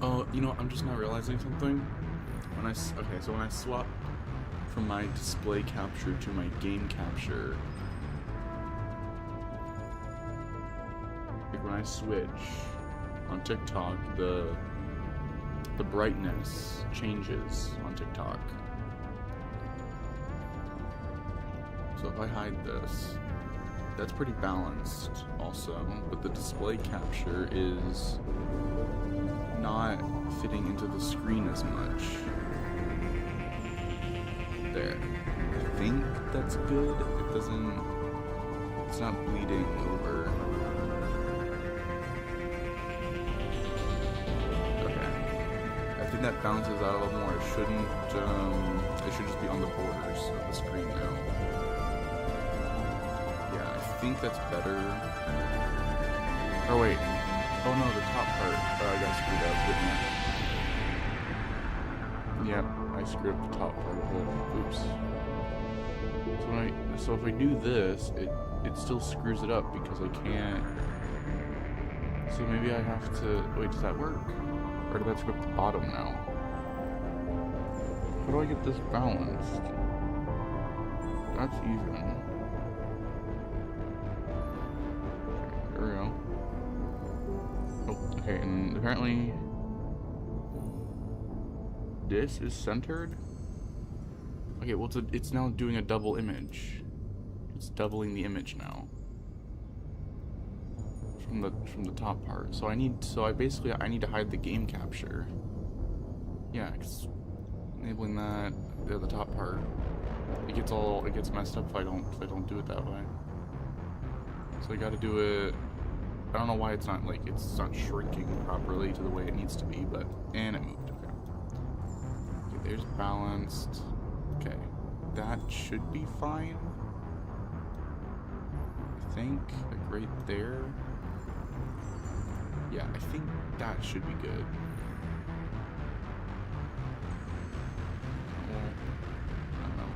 Oh, you know, I'm just now realizing something. Okay, so when I swap from my display capture to my game capture, like when I switch on TikTok, the brightness changes on TikTok. So if I hide this, that's pretty balanced also, but the display capture is not fitting into the screen as much. There. I think that's good. It's not bleeding over. Okay. I think that balances out a little more. It should just be on the borders of the screen now. Yeah, I think that's better. Oh wait. Oh no, the top part. I got screwed up, didn't I? Yep, I screwed up the top part of it. Oops. So if I do this, it still screws it up because I can't. So maybe I have to. Wait, does that work? Or did that screw up the bottom now? How do I get this balanced? That's even. Okay, there we go. Oh, okay, and apparently this is centered. Okay, well it's now doing a double image. It's doubling the image now from the top part. So I need to hide the game capture. Yeah, cause enabling that the top part. It gets messed up if I don't do it that way. So I got to do it. I don't know why it's not shrinking properly to the way it needs to be, and it moved. Okay. Okay, there's balanced. Okay, that should be fine. I think like right there. Yeah, I think that should be good. I don't know.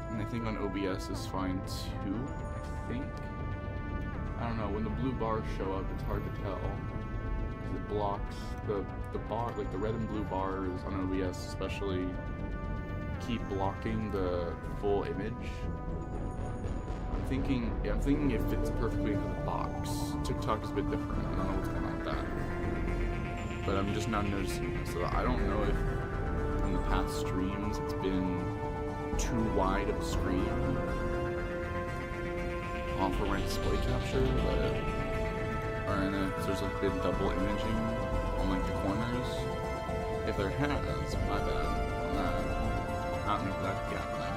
And I think on OBS is fine too. I think. I don't know, when the blue bars show up, it's hard to tell. Because it blocks the bar, like the red and blue bars on OBS especially keep blocking the full image. I'm thinking it fits perfectly into the box. TikTok is a bit different. I don't know what's going on with that. But I'm just now noticing it. So I don't know if in the past streams it's been too wide of a screen for my display capture, or there's like been double imaging on like the corners. If there has, my bad on that. I don't know if that gap now.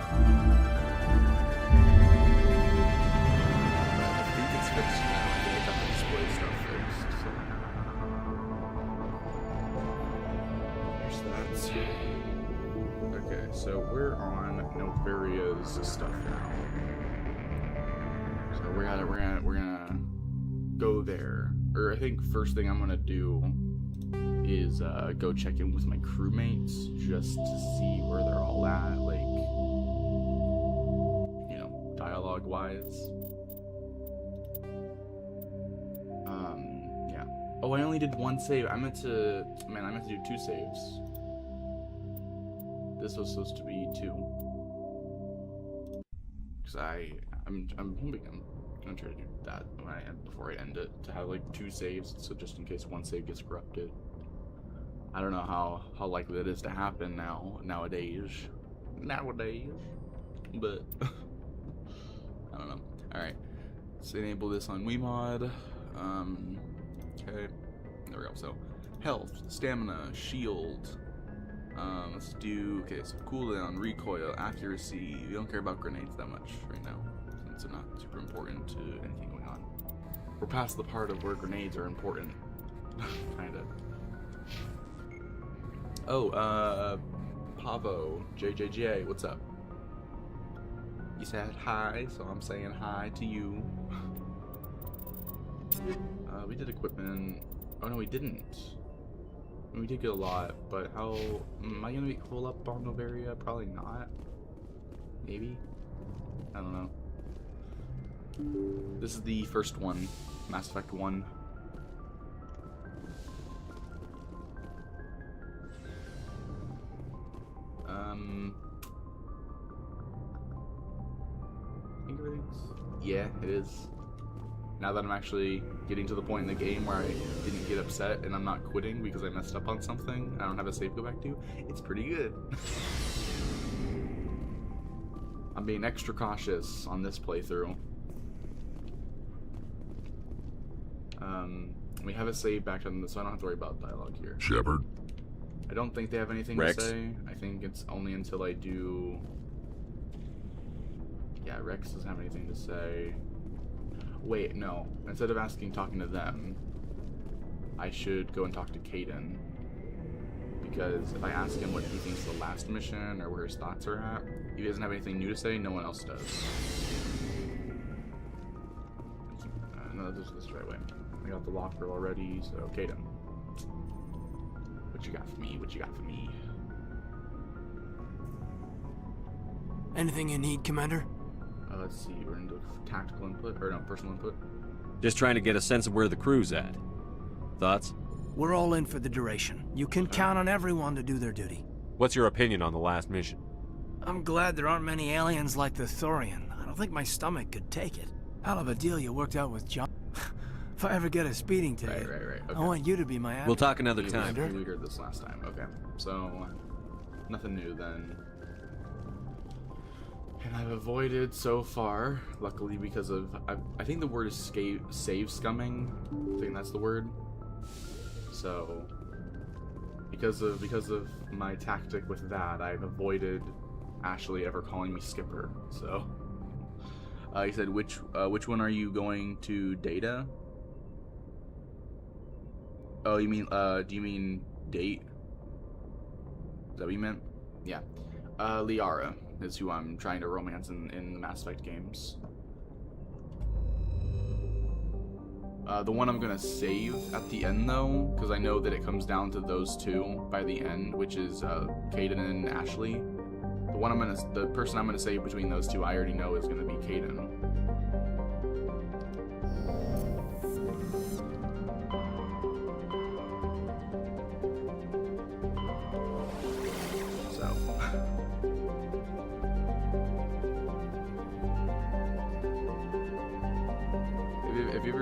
I think it's fixed now. I think I got the display stuff fixed. So there's that. Okay, so we're on Novaria's stuff now. So we're gonna go there. Or I think first thing I'm gonna do is go check in with my crewmates just to see where they're all at, like, you know, dialogue wise. Yeah. Oh, I only did one save. I meant to do 2 saves. This was supposed to be 2. Cause I'm hoping I'm gonna try to do that before I end it, to have like 2 saves, so just in case one save gets corrupted. I don't know how likely that is to happen nowadays, but I don't know. All right, let's enable this on Wiimod. Okay, there we go. So health, stamina, shield. Let's do, okay, so cooldown, recoil, accuracy. We don't care about grenades that much right now, since they're not super important to anything going on. We're past the part of where grenades are important. Kinda. Oh, Pavo, JJJ, what's up? You said hi, so I'm saying hi to you. We did equipment. Oh no, we didn't. We did get a lot, but how am I gonna be full up on Novaria? Probably not. Maybe. I don't know. This is the first one, Mass Effect 1. ratings? Yeah, it is. Now that I'm actually getting to the point in the game where I didn't get upset and I'm not quitting because I messed up on something, I don't have a save to go back to, it's pretty good. I'm being extra cautious on this playthrough. We have a save back on this, so I don't have to worry about dialogue here. Shepard. I don't think they have anything Rex. to say. I think it's only until I do... Yeah, Rex doesn't have anything to say. Wait, no. Instead of talking to them, I should go and talk to Kaidan. Because if I ask him what he thinks of the last mission or where his thoughts are at, if he doesn't have anything new to say, no one else does. No, this is the right way. I got the locker already, so Kaidan. What you got for me? What you got for me? Anything you need, Commander? Let's see, we're into tactical input, or no, personal input. Just trying to get a sense of where the crew's at. Thoughts? We're all in for the duration. You can count on everyone to do their duty. What's your opinion on the last mission? I'm glad there aren't many aliens like the Thorian. I don't think my stomach could take it. Hell of a deal you worked out with John. If I ever get a speeding ticket, Right. Okay. I want you to be my advocate. We'll talk another time. We heard this last time. Okay, so nothing new then. And I've avoided so far, luckily, because of I think the word is save scumming. I think that's the word. So because of my tactic with that, I've avoided Ashley ever calling me Skipper. So he said, which one are you going to Data? Oh, you mean do you mean date? Is that what you meant? Yeah. Liara is who I'm trying to romance in the Mass Effect games. The one I'm gonna save at the end though, because I know that it comes down to those two by the end, which is Kaidan and Ashley. The person I'm gonna save between those two, I already know is gonna be Kaidan.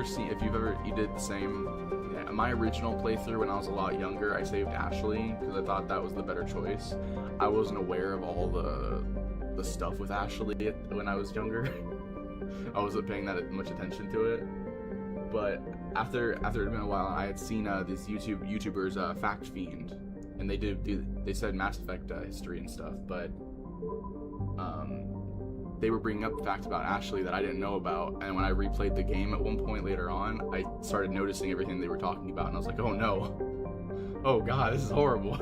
If you did the same, yeah, my original playthrough when I was a lot younger, I saved Ashley because I thought that was the better choice. I wasn't aware of all the stuff with Ashley when I was younger. I wasn't paying that much attention to it. But after it had been a while, I had seen these YouTubers, Fact Fiend, and they said Mass Effect history and stuff, but they were bringing up facts about Ashley that I didn't know about, and when I replayed the game at one point later on, I started noticing everything they were talking about, and I was like, oh no. Oh god, this is horrible.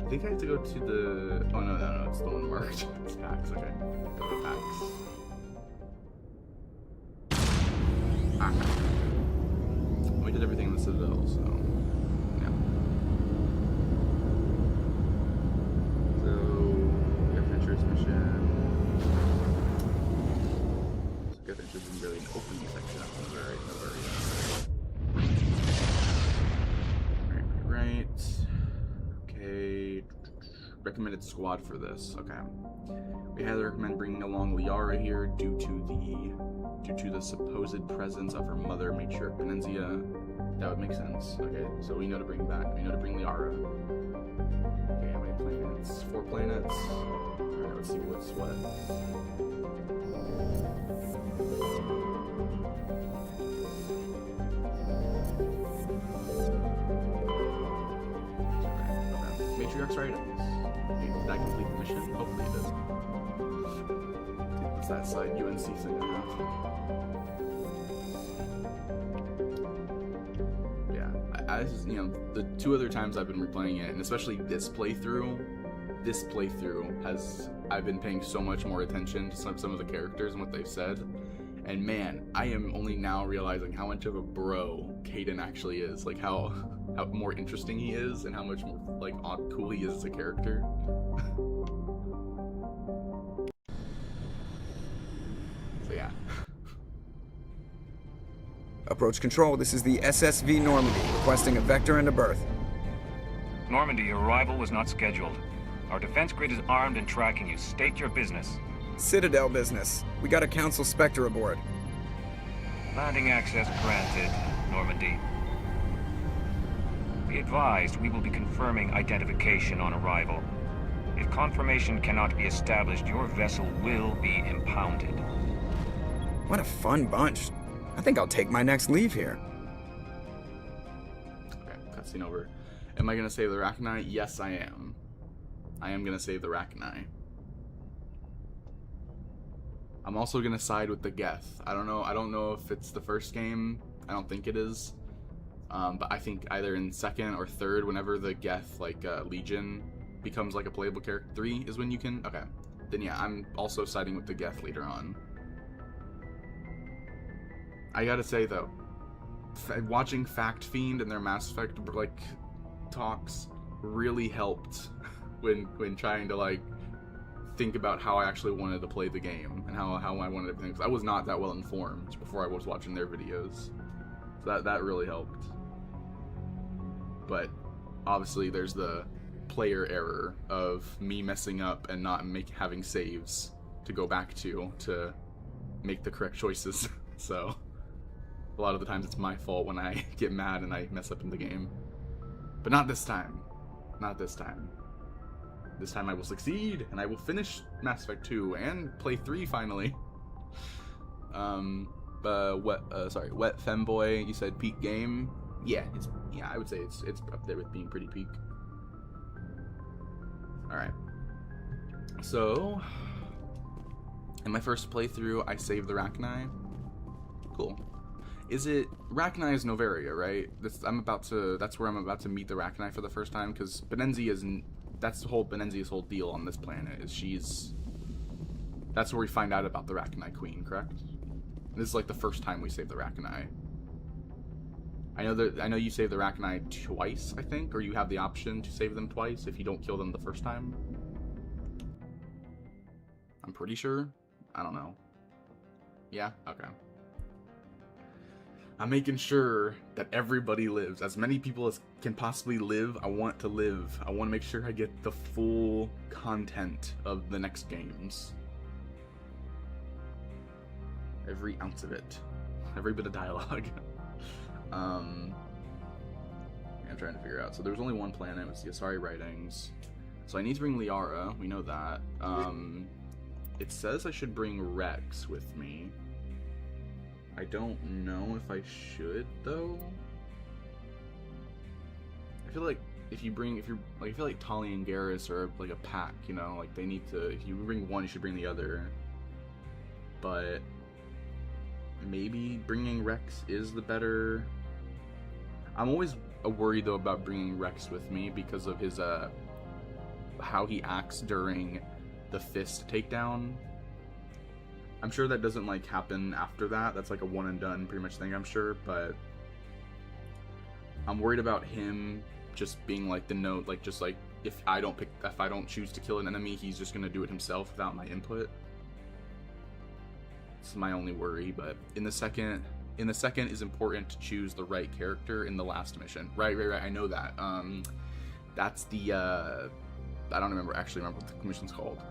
I think I have to go to the... Oh no, it's the one marked. It's PAX, okay. Go to PAX. We did everything in the Citadel, so... yeah. So... we got Venture's mission. Good thing this isn't really an opening section. Right. Okay. Recommended squad for this. Okay. We highly recommend bringing along Liara here due to the supposed presence of her mother, Matriarch Penenzia. That would make sense. Okay, so we know to bring back. We know to bring Liara. Okay, how many planets? 4 planets. Alright, let's see what's what. Matriarch's right. Did I complete the mission? Hopefully it did. It's that side UNC thing I have. Yeah, I just, the 2 other times I've been replaying it, and especially this playthrough I've been paying so much more attention to some of the characters and what they've said. And man, I am only now realizing how much of a bro Kaidan actually is. Like how more interesting he is, and how much more cool he is as a character. So yeah. Approach control, this is the SSV Normandy, requesting a vector and a berth. Normandy, your arrival was not scheduled. Our defense grid is armed and tracking you. State your business. Citadel business. We got a Council Spectre aboard. Landing access granted, Normandy. Be advised, we will be confirming identification on arrival. If confirmation cannot be established, your vessel will be impounded. What a fun bunch. I think I'll take my next leave here. Okay, cutscene over. Am I gonna save the Rachni? Yes, I am. I am gonna save the Rachni. I'm also gonna side with the Geth. I don't know if it's the first game. I don't think it is. But I think either in second or third, whenever the Geth, like, Legion becomes, like, a playable character. 3 is when you can... Okay. Then, yeah, I'm also siding with the Geth later on. I gotta say, though, watching Fact Fiend and their Mass Effect, like, talks really helped when trying to, like, think about how I actually wanted to play the game and how I wanted everything. Because I was not that well informed before I was watching their videos. So that really helped. But obviously there's the player error of me messing up and not having saves to go back to make the correct choices. So a lot of the times it's my fault when I get mad and I mess up in the game. But not this time. Not this time. This time I will succeed, and I will finish Mass Effect 2 and play 3 finally. Wet Femboy, you said peak game. Yeah, I would say it's up there with being pretty peak. Alright. So, in my first playthrough, I saved the Rachni. Cool. Is it... Rachni is Noveria, right? That's where I'm about to meet the Rachni for the first time, because Benenzi isn't... That's the whole Benenzi's whole deal on this planet, is that's where we find out about the Rachni Queen, correct? This is like the first time we save the Rachni. I know you save the Rachni twice, I think, or you have the option to save them twice if you don't kill them the first time. I'm pretty sure. I don't know. Yeah? Okay. I'm making sure that everybody lives. As many people as can possibly live, I want to live. I want to make sure I get the full content of the next games. Every ounce of it. Every bit of dialogue. I'm trying to figure out. So there's only one planet. It's the Asari writings. So I need to bring Liara. We know that. It says I should bring Rex with me. I don't know if I should, though. I feel like I feel like Tali and Garrus are like a pack, you know, like they need to, if you bring one, you should bring the other. But maybe bringing Rex is the better. I'm always worried though about bringing Rex with me because of his how he acts during the fist takedown. I'm sure that doesn't like happen after that. That's like a one and done pretty much thing, I'm sure, but I'm worried about him just being like the note, like just like if I don't choose to kill an enemy, he's just gonna do it himself without my input. It's my only worry. But in the second is important to choose the right character in the last mission. Right. I know that. That's the I don't remember what the mission's called,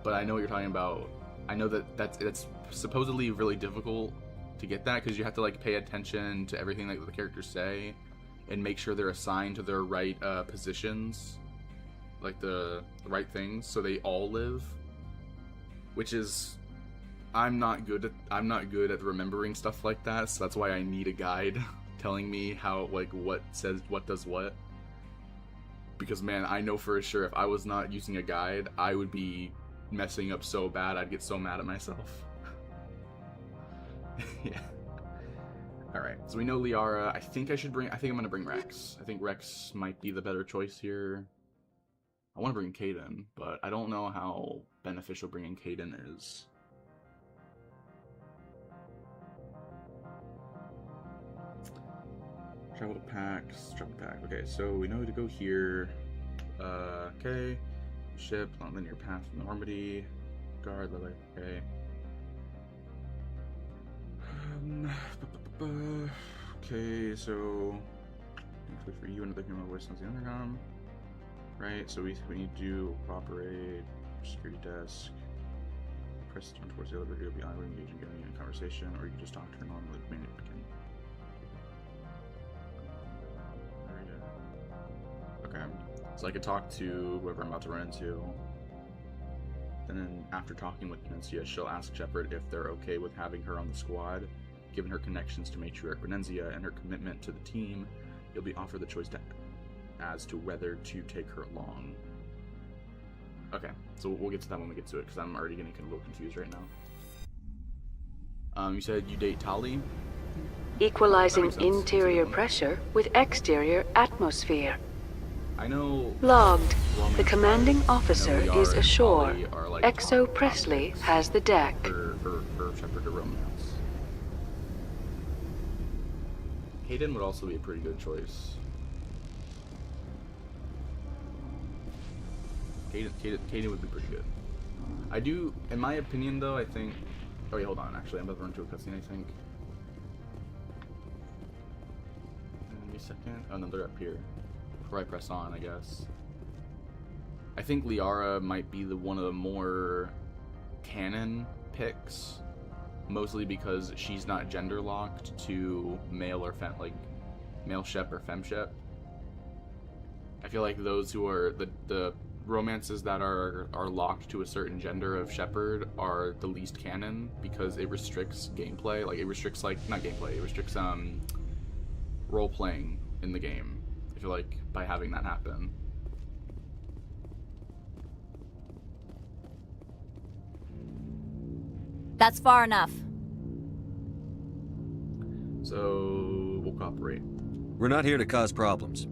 but I know what you're talking about. I know that's supposedly really difficult to get that because you have to like pay attention to everything that the characters say and make sure they're assigned to their right positions, like the right things, so they all live. Which is, I'm not good at remembering stuff like that, so that's why I need a guide telling me how, like, what says what does what. Because man, I know for sure if I was not using a guide, I would be messing up so bad. I'd get so mad at myself. Yeah. Alright, so we know Liara. I think I'm gonna bring Rex. I think Rex might be the better choice here. I want to bring Kaidan, but I don't know how beneficial bringing Kaidan is. Travel to Pax, travel pack. Okay, so we know to go here. Okay. Ship, non-linear path from Normandy. Guard, okay. Okay, so actually for you, another human voice on the intercom. Right, so we need to cooperate, security desk, press on towards the elevator, you'll be either engaged in getting in a conversation, or you can just talk to her normally at the beginning. Okay, so I could talk to whoever I'm about to run into. And then after talking with Grenenzia, she'll ask Shepard if they're okay with having her on the squad. Given her connections to Matriarch Grenenzia and her commitment to the team, you'll be offered the choice as to whether to take her along. Okay, so we'll get to that when we get to it, because I'm already getting kind of a little confused right now. You said you date Tali? Equalizing interior pressure with exterior atmosphere. I know... Logged. Roman The commanding officer Liara is and ashore. Tali are, like, Exo top Presley topics has the deck. for Shepard to romance. Hayden would also be a pretty good choice. Hayden would be pretty good. I do, in my opinion, though, I think... Oh, wait, hold on. Actually, I'm about to run into a cutscene, I think. Give me a second. Oh, no, they're up here. Before I press on, I guess. I think Liara might be one of the more canon picks. Mostly because she's not gender locked to male or male shep or fem shep. I feel like those who are the romances that are locked to a certain gender of Shepard are the least canon, because it restricts gameplay. Like, it restricts, like, not gameplay, it restricts role playing in the game. I feel like by having that happen. That's far enough. So we'll cooperate. We're not here to cause problems.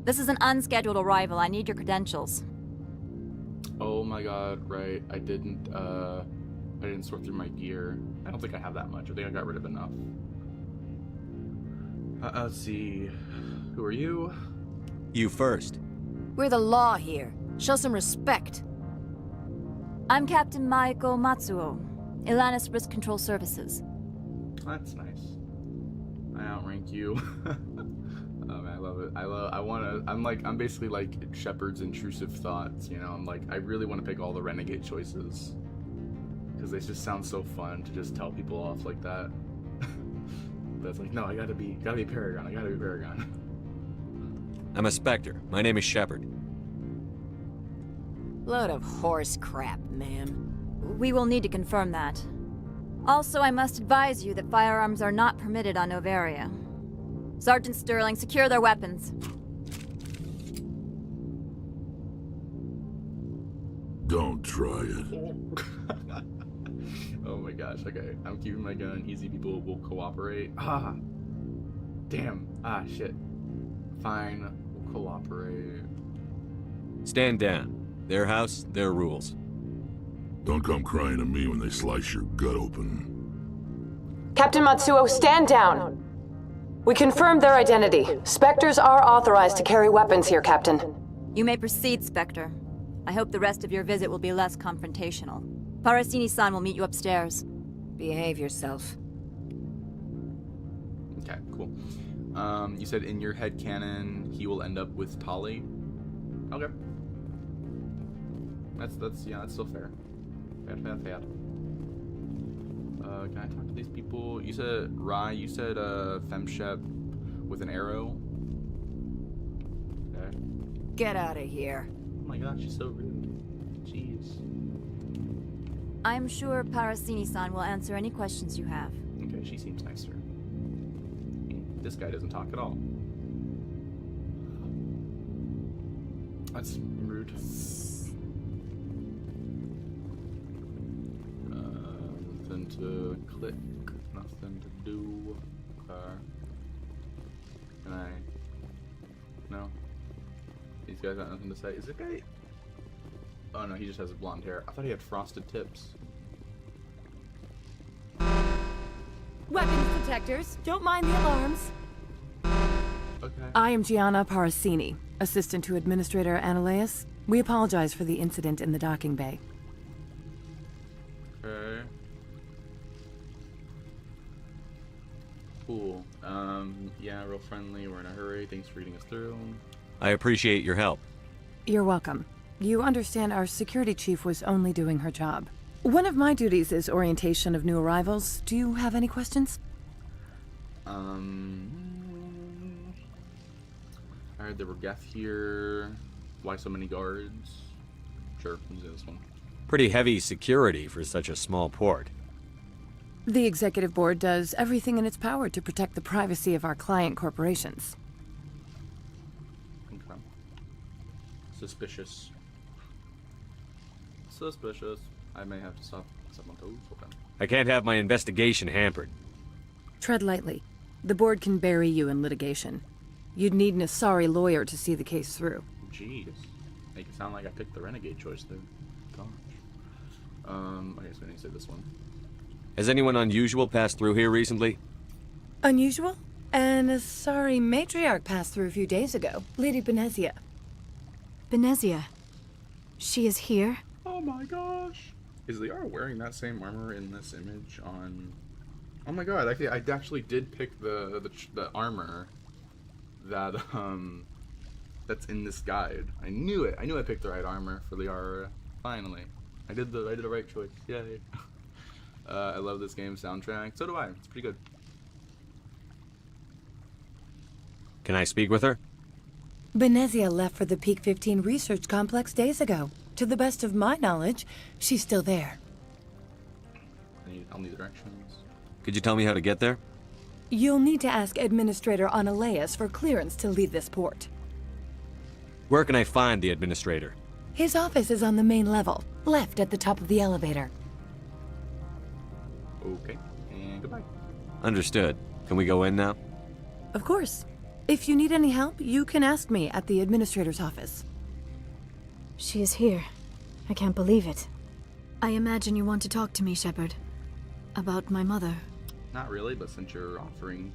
This is an unscheduled arrival. I need your credentials. Oh my god, right. I didn't sort through my gear. I don't think I have that much. I think I got rid of enough. Let's see. Who are you? You first. We're the law here. Show some respect. I'm Captain Maiko Matsuo, Ilanis Risk Control Services. That's nice. I outrank you. Oh man, I love it. I'm basically like Shepard's intrusive thoughts, you know? I really want to pick all the renegade choices. Because they just sound so fun to just tell people off like that. But it's like, no, I gotta be Paragon. I gotta be Paragon. I'm a Spectre. My name is Shepard. Load of horse crap, ma'am. We will need to confirm that. Also, I must advise you that firearms are not permitted on Noveria. Sergeant Sterling, secure their weapons. Don't try it. Oh my gosh, okay. I'm keeping my gun. Easy people will cooperate. Ah. Damn. Ah, shit. Fine. We'll cooperate. Stand down. Their house, their rules. Don't come crying to me when they slice your gut open. Captain Matsuo, stand down. We confirmed their identity. Spectres are authorized to carry weapons here, Captain. You may proceed, Spectre. I hope the rest of your visit will be less confrontational. Parasini-san will meet you upstairs. Behave yourself. Okay, cool. You said in your headcanon he will end up with Tali. Okay. That's still fair. Fair. Can I talk to these people? You said femshep with an arrow. Okay. Get out of here. Oh my god, she's so rude. Jeez. I'm sure Parasini-san will answer any questions you have. Okay, she seems nicer. This guy doesn't talk at all. That's rude. Nothing to click, nothing to do. Can I? No. These guys got nothing to say. Is it guy? Oh no, he just has blonde hair. I thought he had frosted tips. Weapons detectors. Don't mind the alarms. Okay. I am Gianna Parasini, assistant to Administrator Ananias. We apologize for the incident in the docking bay. Okay. Cool. Yeah, real friendly. We're in a hurry. Thanks for reading us through. I appreciate your help. You're welcome. You understand our security chief was only doing her job. One of my duties is orientation of new arrivals. Do you have any questions? I heard there were Geth here. Why so many guards? Sure, let's do this one. Pretty heavy security for such a small port. The Executive Board does everything in its power to protect the privacy of our client corporations. Okay. Suspicious. Suspicious. I may have to stop on toes. Okay. I can't have my investigation hampered. Tread lightly. The Board can bury you in litigation. You'd need an Asari lawyer to see the case through. Jeez. Make it sound like I picked the renegade choice there. Gosh. I guess we need to say this one. Has anyone unusual passed through here recently? Unusual? An Asari matriarch passed through a few days ago. Lady Benezia. Benezia. She is here? Oh my gosh. Is Liara wearing that same armor in this image on... Oh my god, I actually did pick the armor that, that's in this guide. I knew it. I knew I picked the right armor for Liara. Finally. I did the right choice. Yay. I love this game's soundtrack. So do I. It's pretty good. Can I speak with her? Benezia left for the Peak 15 research complex days ago. To the best of my knowledge, she's still there. I'll need directions. Could you tell me how to get there? You'll need to ask Administrator Analeus for clearance to leave this port. Where can I find the Administrator? His office is on the main level, left at the top of the elevator. Okay, and goodbye. Understood. Can we go in now? Of course. If you need any help, you can ask me at the Administrator's office. She is here. I can't believe it. I imagine you want to talk to me, Shepard. About my mother. Not really, but since you're offering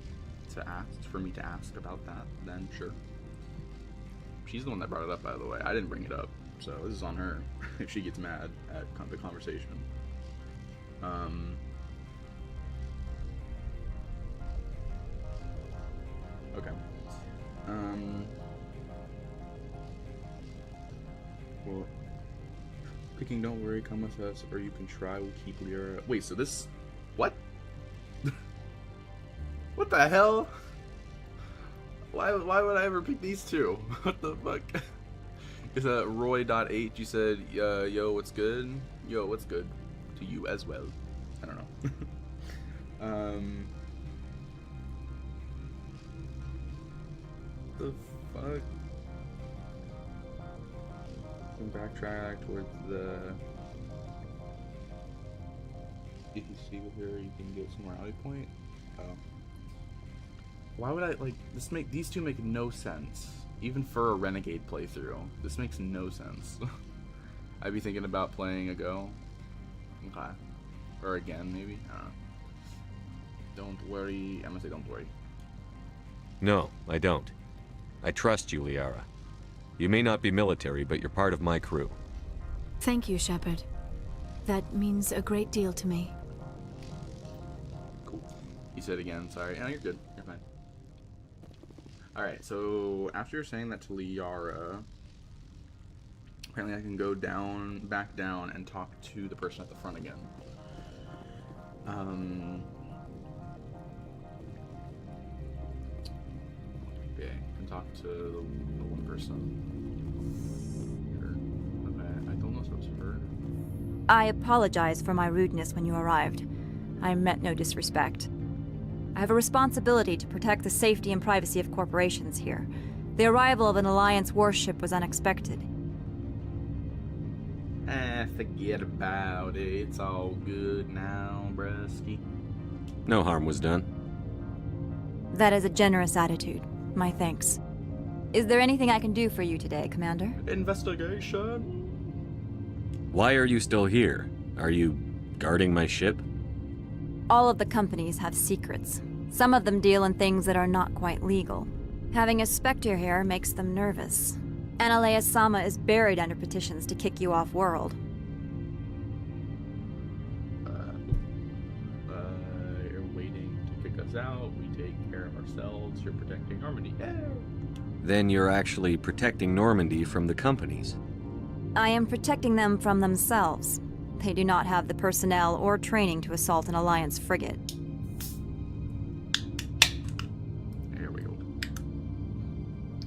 to ask, for me to ask about that, then sure. She's the one that brought it up, by the way. I didn't bring it up, so this is on her if she gets mad at the conversation. Okay. Well, picking don't worry, come with us, or you can try, we'll keep Liara. Wait, so this... What? What the hell? Why would I ever pick these two? What the fuck? Is that Roy.H? You said, yo, what's good? Yo, what's good? To you as well. I don't know. The fuck? Some backtrack towards the... If you see with her, you can get some morality point. Oh. Why would I, like, these two make no sense. Even for a Renegade playthrough. This makes no sense. I'd be thinking about playing a go. Okay. Or again, maybe? I don't know. Don't worry. I'm gonna say don't worry. No, I don't. I trust you, Liara. You may not be military, but you're part of my crew. Thank you, Shepard. That means a great deal to me. Cool. You said again, sorry. No, you're good. You're fine. Alright, so after you're saying that to Liara, apparently I can go back down and talk to the person at the front again. Okay, I can talk to the one person. Her. Okay, I don't know if it was her. I apologize for my rudeness when you arrived. I meant no disrespect. I have a responsibility to protect the safety and privacy of corporations here. The arrival of an Alliance warship was unexpected. Forget about it. It's all good now, brusky. No harm was done. That is a generous attitude. My thanks. Is there anything I can do for you today, Commander? Investigation. Why are you still here? Are you guarding my ship? All of the companies have secrets. Some of them deal in things that are not quite legal. Having a Spectre here makes them nervous. Analeus Sama is buried under petitions to kick you off-world. You're waiting to kick us out. We take care of ourselves. You're protecting Normandy. Yeah. Then you're actually protecting Normandy from the companies. I am protecting them from themselves. They do not have the personnel or training to assault an Alliance frigate. There we go.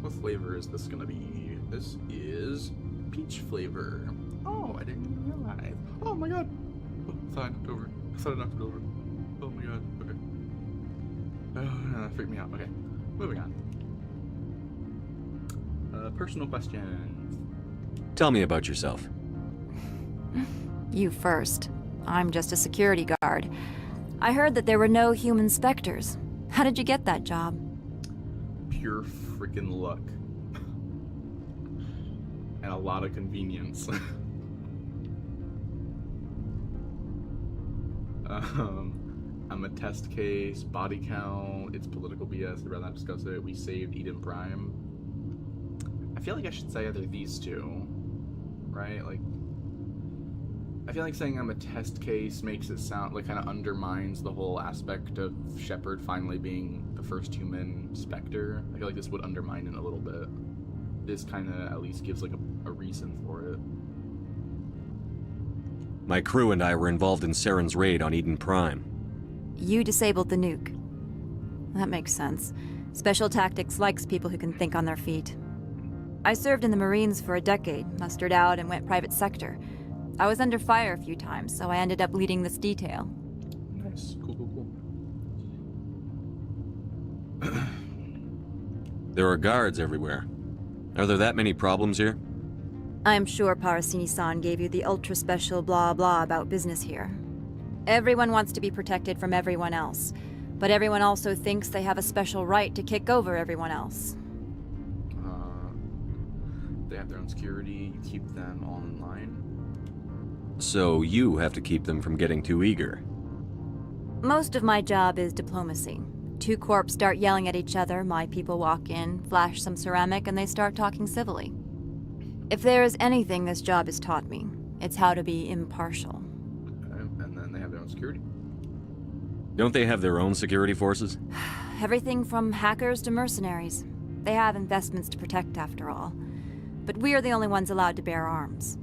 What flavor is this gonna be? This is peach flavor. Oh, I didn't even realize. Oh my god. Oh, I thought I knocked over. I thought I knocked it over. Oh my god. Okay. Oh, that freaked me out. Okay. Moving on. Personal questions. Tell me about yourself. You first. I'm just a security guard. I heard that there were no human specters. How did you get that job? Pure freaking luck. And a lot of convenience. I'm a test case, body count, it's political BS, I'd rather not discuss it. We saved Eden Prime. I feel like I should say either these two, right? Like, I feel like saying I'm a test case makes it sound like kind of undermines the whole aspect of Shepard finally being the first human Spectre. I feel like this would undermine it a little bit. This kind of at least gives like a reason for it. My crew and I were involved in Saren's raid on Eden Prime. You disabled the nuke. That makes sense. Special Tactics likes people who can think on their feet. I served in the Marines for a decade, mustered out and went private sector. I was under fire a few times, so I ended up leading this detail. Nice. Cool. There are guards everywhere. Are there that many problems here? I'm sure Parasini-san gave you the ultra-special blah blah about business here. Everyone wants to be protected from everyone else, but everyone also thinks they have a special right to kick over everyone else. They have their own security, you keep them all in line. So you have to keep them from getting too eager. Most of my job is diplomacy. Two corps start yelling at each other, my people walk in, flash some ceramic, and they start talking civilly. If there is anything this job has taught me, it's how to be impartial. Okay, and then they have their own security? Don't they have their own security forces? Everything from hackers to mercenaries. They have investments to protect, after all. But we're the only ones allowed to bear arms.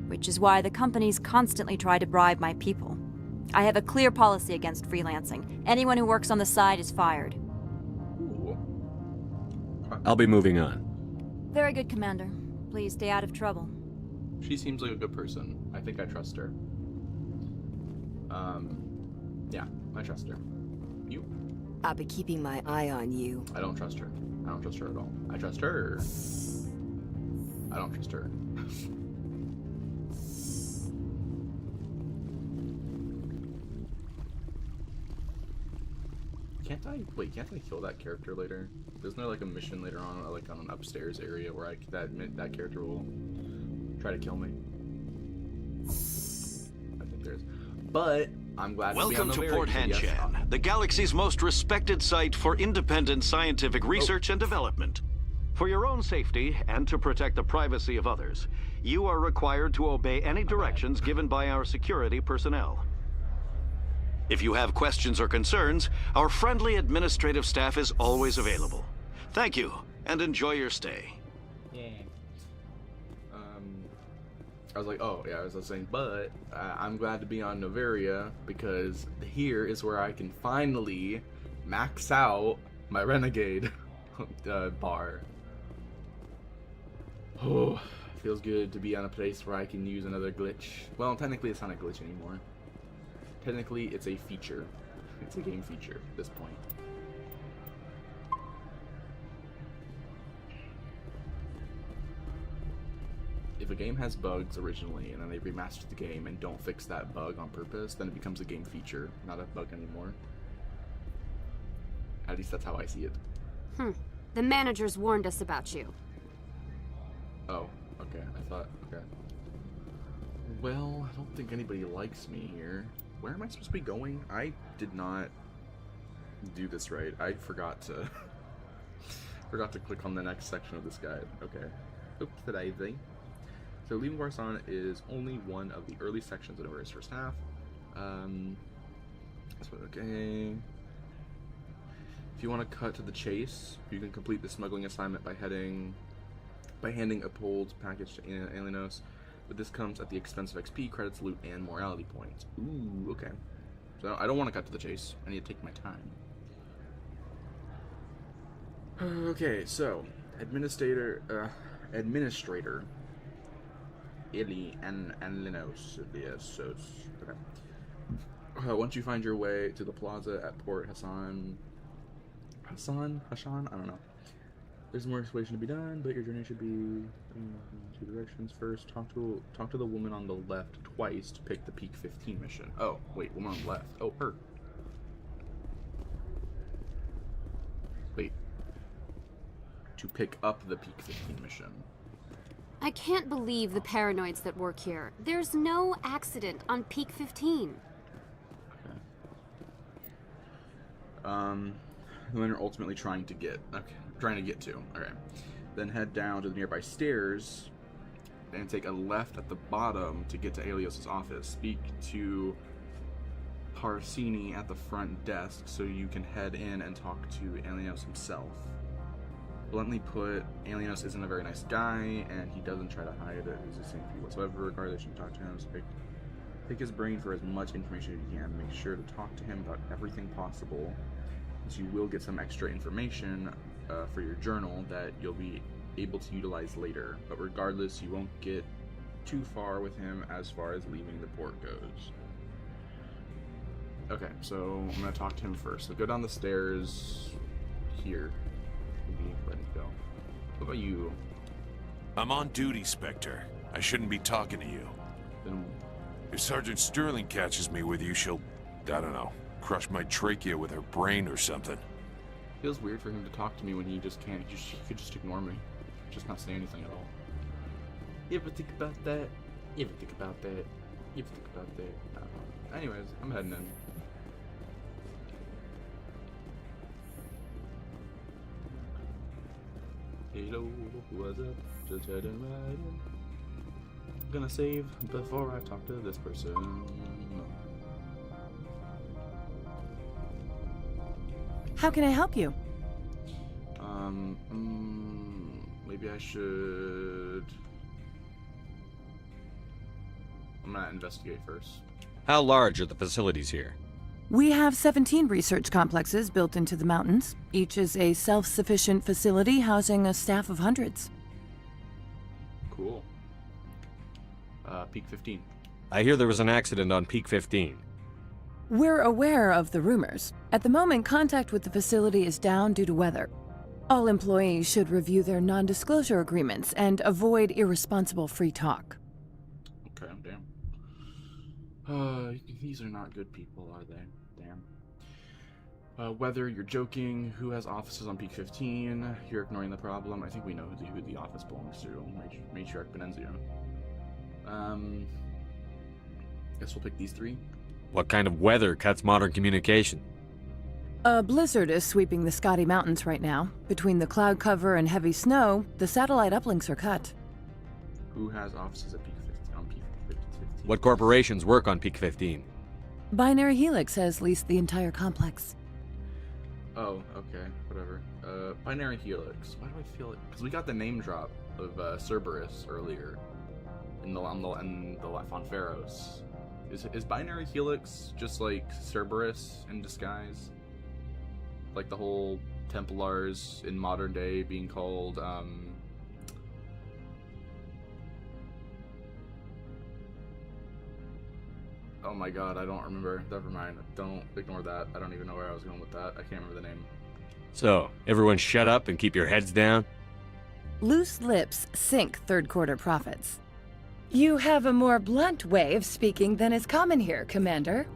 Which is why the companies constantly try to bribe my people. I have a clear policy against freelancing. Anyone who works on the side is fired. Ooh. I'll be moving on. Very good, Commander. Please stay out of trouble. She seems like a good person. I think I trust her. Yeah, I trust her. You? I'll be keeping my eye on you. I don't trust her. I don't trust her at all. I trust her. I don't trust her. Can't I kill that character later? Isn't there like a mission later on, like on an upstairs area where that character will try to kill me? I think there is. But I'm glad to be on Welcome to the Port Hanshan, the galaxy's most respected site for independent scientific research and development. For your own safety and to protect the privacy of others, you are required to obey any directions given by our security personnel. If you have questions or concerns, our friendly administrative staff is always available. Thank you, and enjoy your stay. Yeah. I was like, oh, yeah, I was saying, but I'm glad to be on Noveria because here is where I can finally max out my Renegade bar. Oh, feels good to be on a place where I can use another glitch. Well, technically it's not a glitch anymore. Technically, it's a feature. It's a game feature at this point. If a game has bugs originally, and then they remaster the game and don't fix that bug on purpose, then it becomes a game feature, not a bug anymore. At least that's how I see it. The managers warned us about you. Oh, okay. I thought, okay. Well, I don't think anybody likes me here. Where am I supposed to be going? I did not do this right. I forgot to click on the next section of this guide. Okay. Oops, today. So leaving Coruscant is only one of the early sections of Noveria's first half. So okay. If you want to cut to the chase, you can complete the smuggling assignment by handing a pulled package to Alienos. but this comes at the expense of XP, credits, loot, and morality points. Ooh, okay. So I don't want to cut to the chase. I need to take my time. Okay, so administrator Ili and Linos. Yes, okay. Once you find your way to the plaza at Port Hassan, I don't know. There's more exploration to be done, but your journey should be in two directions. First, talk to the woman on the left twice to pick the Peak 15 mission. Oh, wait, woman on the left. Oh, her. Wait. To pick up the Peak 15 mission. I can't believe the paranoids that work here. There's no accident on Peak 15. Okay. The one you're ultimately trying to get to. Okay. Then head down to the nearby stairs and take a left at the bottom to get to Alios' office. Speak to Parsini at the front desk so you can head in and talk to Alios himself. Bluntly put, Alios isn't a very nice guy, and he doesn't try to hide his insanity whatsoever. Regardless, you can talk to him, so pick his brain for as much information as you can. Make sure to talk to him about everything possible, as you will get some extra information for your journal that you'll be able to utilize later. But regardless, you won't get too far with him as far as leaving the port goes. Okay, so I'm going to talk to him first. So go down the stairs here. Ready to go. What about you? I'm on duty, Spectre. I shouldn't be talking to you. Then if Sergeant Sterling catches me with you, she'll, I don't know, crush my trachea with her brain or something. Feels weird for him to talk to me when you just can't. You could just ignore me. Just not say anything at all. You ever think about that? You ever think about that? You ever think about that? Anyways, I'm heading in. Hello, what's up? Just heading right in. Gonna save before I talk to this person. How can I help you? Maybe I should... I'm gonna investigate first. How large are the facilities here? We have 17 research complexes built into the mountains. Each is a self-sufficient facility housing a staff of hundreds. Cool. Peak 15. I hear there was an accident on Peak 15. We're aware of the rumors. At the moment, contact with the facility is down due to weather. All employees should review their non-disclosure agreements and avoid irresponsible free talk. Okay, damn. These are not good people, are they? Damn. Whether you're joking, who has offices on Peak 15, you're ignoring the problem. I think we know who the office belongs to. Matriarch Benenzio. Guess we'll pick these three. What kind of weather cuts modern communication? A blizzard is sweeping the Scotty Mountains right now. Between the cloud cover and heavy snow, the satellite uplinks are cut. Who has offices at Peak 15? On Peak 15? What corporations work on Peak 15? Binary Helix has leased the entire complex. Oh, okay, whatever. Binary Helix. Why do I feel it? Because we got the name drop of Cerberus earlier in the Fonferros. Is Binary Helix just like Cerberus in disguise? Like the whole Templars in modern day being called oh my god, I don't remember. Never mind. Don't ignore that. I don't even know where I was going with that. I can't remember the name. So, everyone shut up and keep your heads down? Loose lips sink third quarter profits. You have a more blunt way of speaking than is common here, Commander.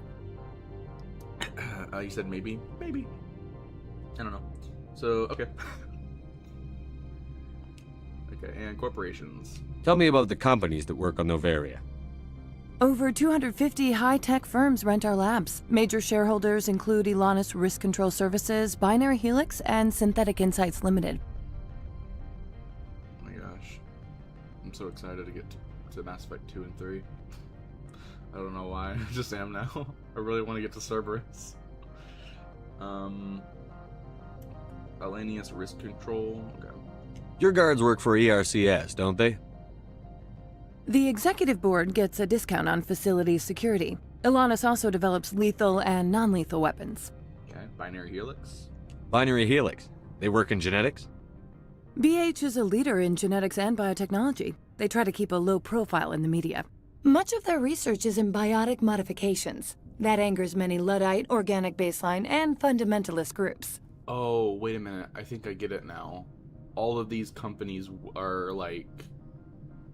You said maybe? Maybe. I don't know. So, okay. Okay, and corporations. Tell me about the companies that work on Noveria. Over 250 high-tech firms rent our labs. Major shareholders include Elanus Risk Control Services, Binary Helix, and Synthetic Insights Limited. Oh my gosh. I'm so excited to get to Mass Effect 2 and 3. I don't know why. I just am now. I really want to get to Cerberus. Elanius Risk Control. Okay. Your guards work for ERCS, don't they? The executive board gets a discount on facility security. Ilanis also develops lethal and non-lethal weapons. Okay, Binary Helix. Binary Helix. They work in genetics? BH is a leader in genetics and biotechnology. They try to keep a low profile in the media. Much of their research is in biotic modifications. That angers many Luddite, organic baseline, and fundamentalist groups. Oh, wait a minute. I think I get it now. All of these companies are like,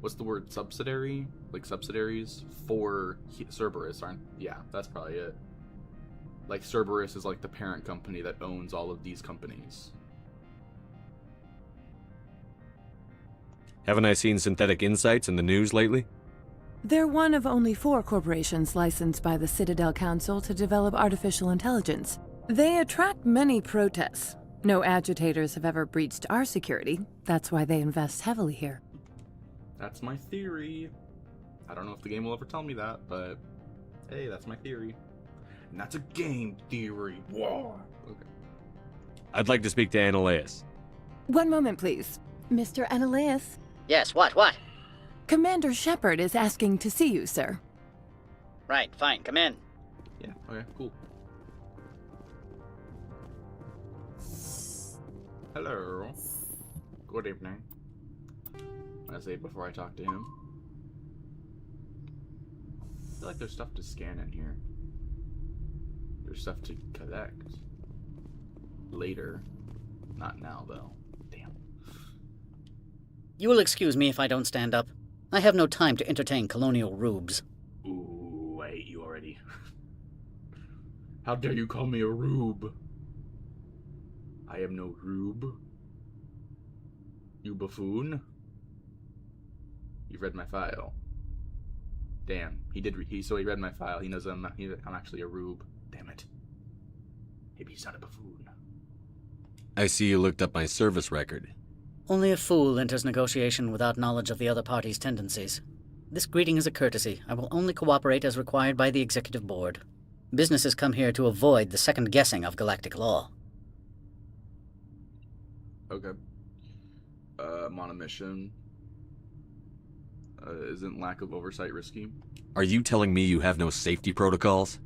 what's the word? Subsidiary? Like subsidiaries for Cerberus, aren't? Yeah, that's probably it. Like Cerberus is like the parent company that owns all of these companies. Haven't I seen Synthetic Insights in the news lately? They're one of only 4 corporations licensed by the Citadel Council to develop artificial intelligence. They attract many protests. No agitators have ever breached our security. That's why they invest heavily here. That's my theory. I don't know if the game will ever tell me that, but hey, that's my theory. And that's a game theory. Whoa. Okay. I'd like to speak to Annaleus. One moment, please. Mr. Annaleus? Yes, what? Commander Shepard is asking to see you, sir. Right, fine, come in. Yeah, okay, cool. Hello. Good evening. I say before I talk to him. I feel like there's stuff to scan in here. There's stuff to collect. Later. Not now, though. Damn. You will excuse me if I don't stand up. I have no time to entertain colonial rubes. Ooh, I hate you already. How dare you call me a rube? I am no rube. You buffoon. You've read my file. Damn, he read my file. He knows I'm actually a rube. Damn it. Maybe he's not a buffoon. I see you looked up my service record. Only a fool enters negotiation without knowledge of the other party's tendencies. This greeting is a courtesy. I will only cooperate as required by the Executive Board. Businesses come here to avoid the second guessing of galactic law. Okay. I'm on a mission. Isn't lack of oversight risky? Are you telling me you have no safety protocols?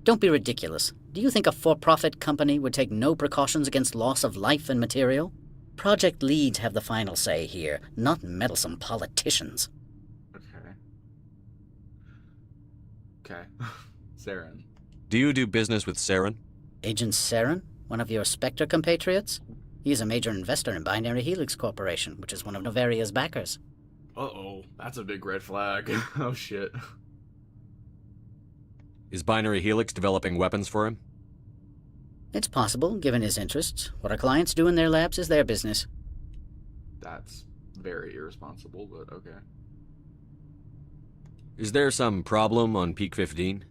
Don't be ridiculous. Do you think a for-profit company would take no precautions against loss of life and material? Project leads have the final say here, not meddlesome politicians. Okay. Saren. Do you do business with Saren? Agent Saren? One of your Spectre compatriots? He is a major investor in Binary Helix Corporation, which is one of Novaria's backers. Uh-oh, that's a big red flag. Oh, shit. Is Binary Helix developing weapons for him? It's possible, given his interests. What our clients do in their labs is their business. That's very irresponsible, but okay. Is there some problem on Peak 15?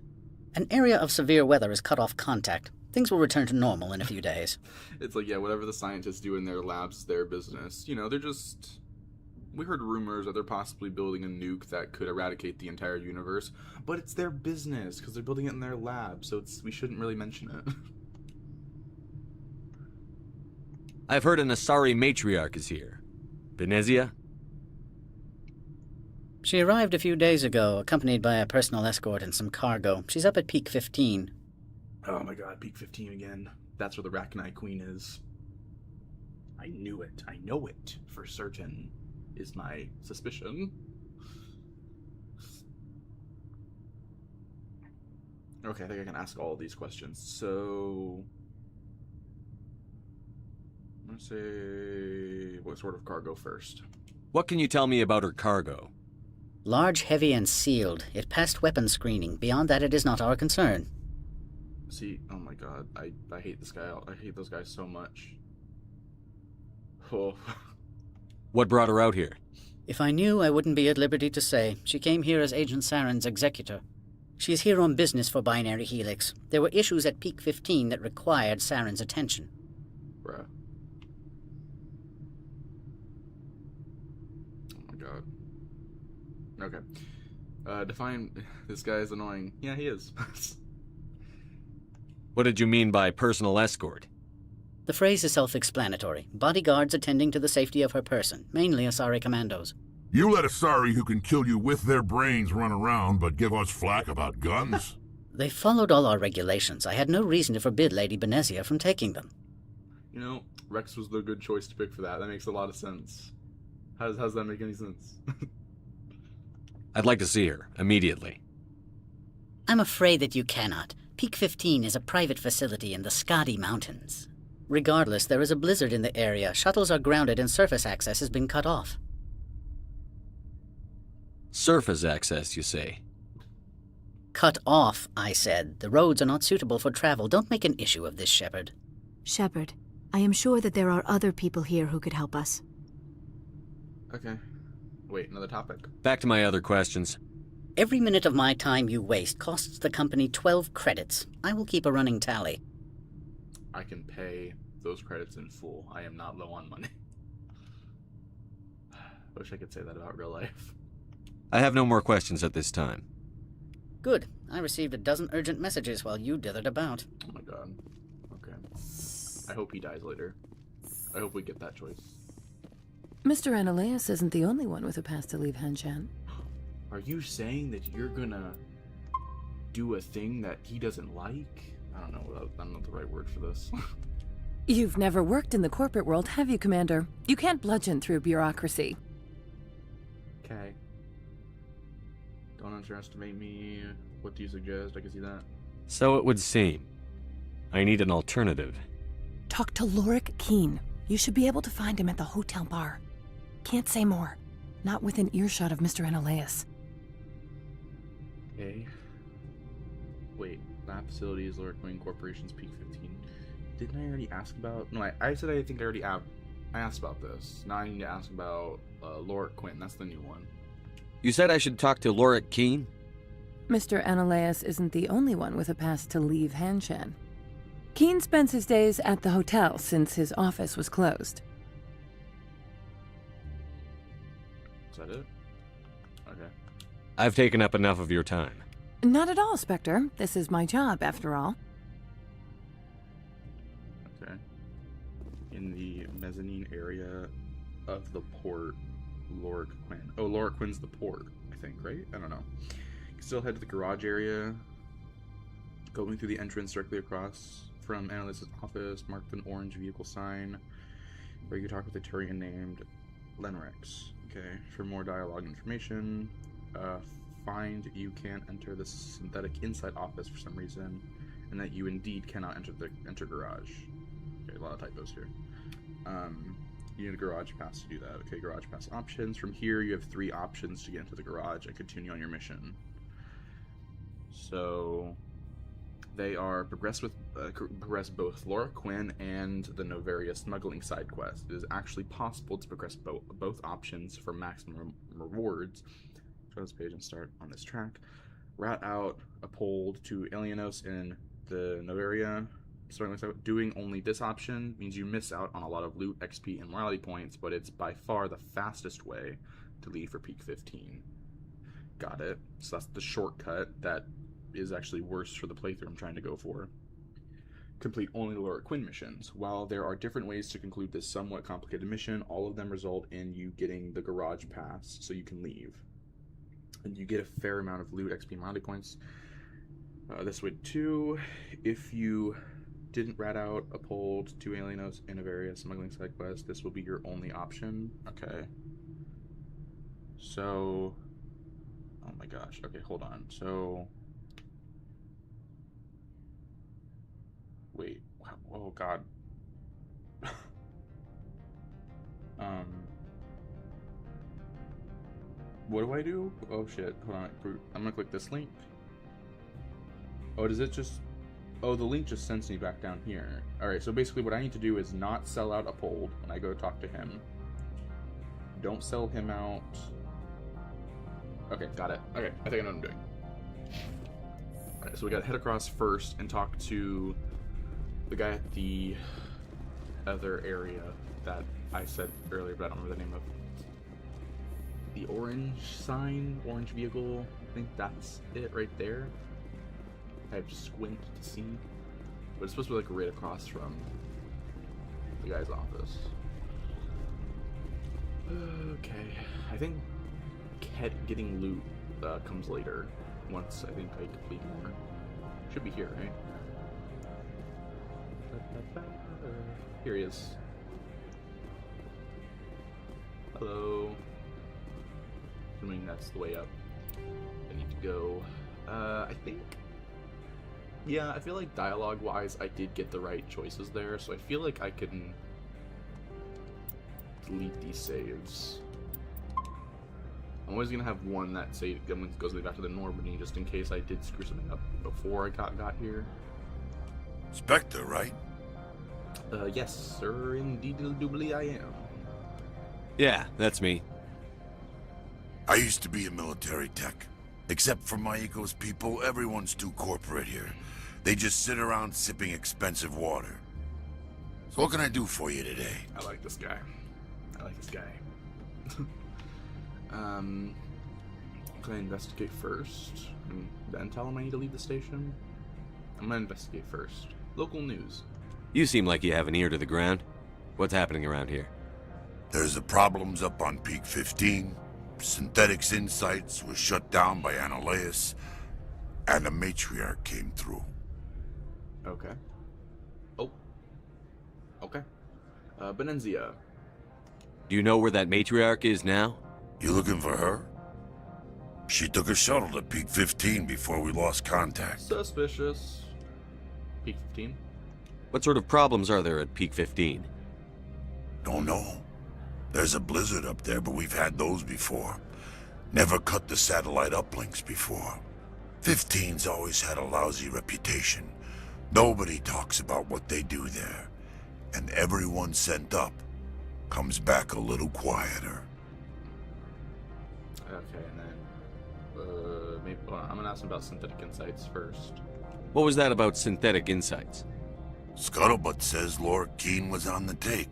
An area of severe weather has cut off contact. Things will return to normal in a few days. It's like, yeah, whatever the scientists do in their labs is their business. You know, they're just... We heard rumors that they're possibly building a nuke that could eradicate the entire universe, but it's their business, because they're building it in their lab, so we shouldn't really mention it. I've heard an Asari matriarch is here. Venezia? She arrived a few days ago, accompanied by a personal escort and some cargo. She's up at Peak 15. Oh my god, Peak 15 again. That's where the Rachni Queen is. I knew it. I know it for certain, is my suspicion. Okay, I think I can ask all of these questions. So... let's say... what sort of cargo first? What can you tell me about her cargo? Large, heavy, and sealed. It passed weapons screening. Beyond that, it is not our concern. See, oh my god, I hate this guy. I hate those guys so much. Oh. What brought her out here? If I knew, I wouldn't be at liberty to say. She came here as Agent Saren's executor. She is here on business for Binary Helix. There were issues at Peak 15 that required Saren's attention. Bruh. Oh my god. Okay. Define... this guy is annoying. Yeah, he is. What did you mean by personal escort? The phrase is self-explanatory. Bodyguards attending to the safety of her person, mainly Asari commandos. You let Asari who can kill you with their brains run around, but give us flack about guns? They followed all our regulations. I had no reason to forbid Lady Benezia from taking them. You know, Rex was the good choice to pick for that. That makes a lot of sense. How does that make any sense? I'd like to see her, immediately. I'm afraid that you cannot. Peak 15 is a private facility in the Skadi Mountains. Regardless, there is a blizzard in the area. Shuttles are grounded and surface access has been cut off. Surface access, you say? Cut off, I said. The roads are not suitable for travel. Don't make an issue of this, Shepard. Shepard, I am sure that there are other people here who could help us. Okay. Wait, another topic. Back to my other questions. Every minute of my time you waste costs the company 12 credits. I will keep a running tally. I can pay those credits in full. I am not low on money. Wish I could say that about real life. I have no more questions at this time. Good. I received a dozen urgent messages while you dithered about. Oh my god. Okay. I hope he dies later. I hope we get that choice. Mr. Ananias isn't the only one with a pass to leave Hanshan. Are you saying that you're gonna do a thing that he doesn't like? I don't know. I'm not the right word for this. You've never worked in the corporate world, have you, Commander? You can't bludgeon through bureaucracy. Okay. Don't underestimate me. What do you suggest? I can see that. So it would seem. I need an alternative. Talk to Lorik Keen. You should be able to find him at the hotel bar. Can't say more. Not within earshot of Mr. Ananias. Okay. Wait, that facility is Lorik Quinn Corporation's Peak 15. Didn't I already ask about... No, I said I think I already asked about this. Now I need to ask about Lorik Quinn. That's the new one. You said I should talk to Lorik Keen? Mr. Ananias isn't the only one with a pass to leave Hanshan. Keen spends his days at the hotel since his office was closed. Is that it? Okay. I've taken up enough of your time. Not at all, Spectre. This is my job, after all. Okay. In the mezzanine area of the port, Lorik Quinn. Oh, Lorik Quinn's the port, I think, right? I don't know. You can still head to the garage area. Going through the entrance directly across from Annalise's office, marked with an orange vehicle sign, where you talk with a Turian named Lenrex. Okay, for more dialogue information, find you can't enter the synthetic inside office for some reason, and that you indeed cannot enter garage. Okay, a lot of typos here. You need a garage pass to do that. Okay, garage pass options. From here, you have 3 options to get into the garage and continue on your mission. So they are progress both Lorik Quinn and the Noveria smuggling side quest. It is actually possible to progress both options for maximum rewards. Go to this page and start on this track. Rat out, Uphold to Alienos in the Noveria smuggling side. Doing only this option means you miss out on a lot of loot, XP, and morality points, but it's by far the fastest way to leave for Peak 15. Got it. So that's the shortcut that is actually worse for the playthrough I'm trying to go for. Complete only the Lorik Quinn missions. While there are different ways to conclude this somewhat complicated mission, all of them result in you getting the garage pass so you can leave. And you get a fair amount of loot, XP, morality points. This way too, if you didn't rat out, Uphold to Alienos in a various smuggling side quest, this will be your only option. Okay. So, oh my gosh. Okay, hold on. So, wait. Oh god. What do I do? Oh shit. Hold on. I'm gonna click this link. Oh, does it just... Oh, the link just sends me back down here. Alright, so basically what I need to do is not sell out Uphold when I go talk to him. Don't sell him out. Okay, got it. Okay, I think I know what I'm doing. Alright, so we gotta head across first and talk to the guy at the other area that I said earlier, but I don't remember the name of. The orange sign, orange vehicle, I think that's it right there. I have to squint to see, but it's supposed to be like right across from the guy's office. Okay, I think getting loot comes later. Once I think I complete more. Should be here, right? Here he is. Hello. Assuming that's the way up. I need to go. I think. Yeah, I feel like dialogue-wise, I did get the right choices there, so I feel like I can delete these saves. I'm always gonna have one that goes back to the Normandy, just in case I did screw something up before I got here. Spectre, right? Yes, sir. Indeed, I am. Yeah, that's me. I used to be a military tech. Except for Maiko's people, everyone's too corporate here. They just sit around sipping expensive water. So what can I do for you today? I like this guy. Can I investigate first? And then tell him I need to leave the station? I'm gonna investigate first. Local news. You seem like you have an ear to the ground. What's happening around here? There's the problems up on Peak 15. Synthetics Insights was shut down by Analeus, and the Matriarch came through. Okay. Oh. Okay. Benenzia. Do you know where that Matriarch is now? You looking for her? She took a shuttle to Peak 15 before we lost contact. Suspicious. Peak 15? What sort of problems are there at Peak 15? Don't know. There's a blizzard up there, but we've had those before. Never cut the satellite uplinks before. 15's always had a lousy reputation. Nobody talks about what they do there. And everyone sent up comes back a little quieter. Okay, and then maybe I'm gonna ask him about Synthetic Insights first. What was that about Synthetic Insights? Scuttlebutt says Lord Keene was on the take.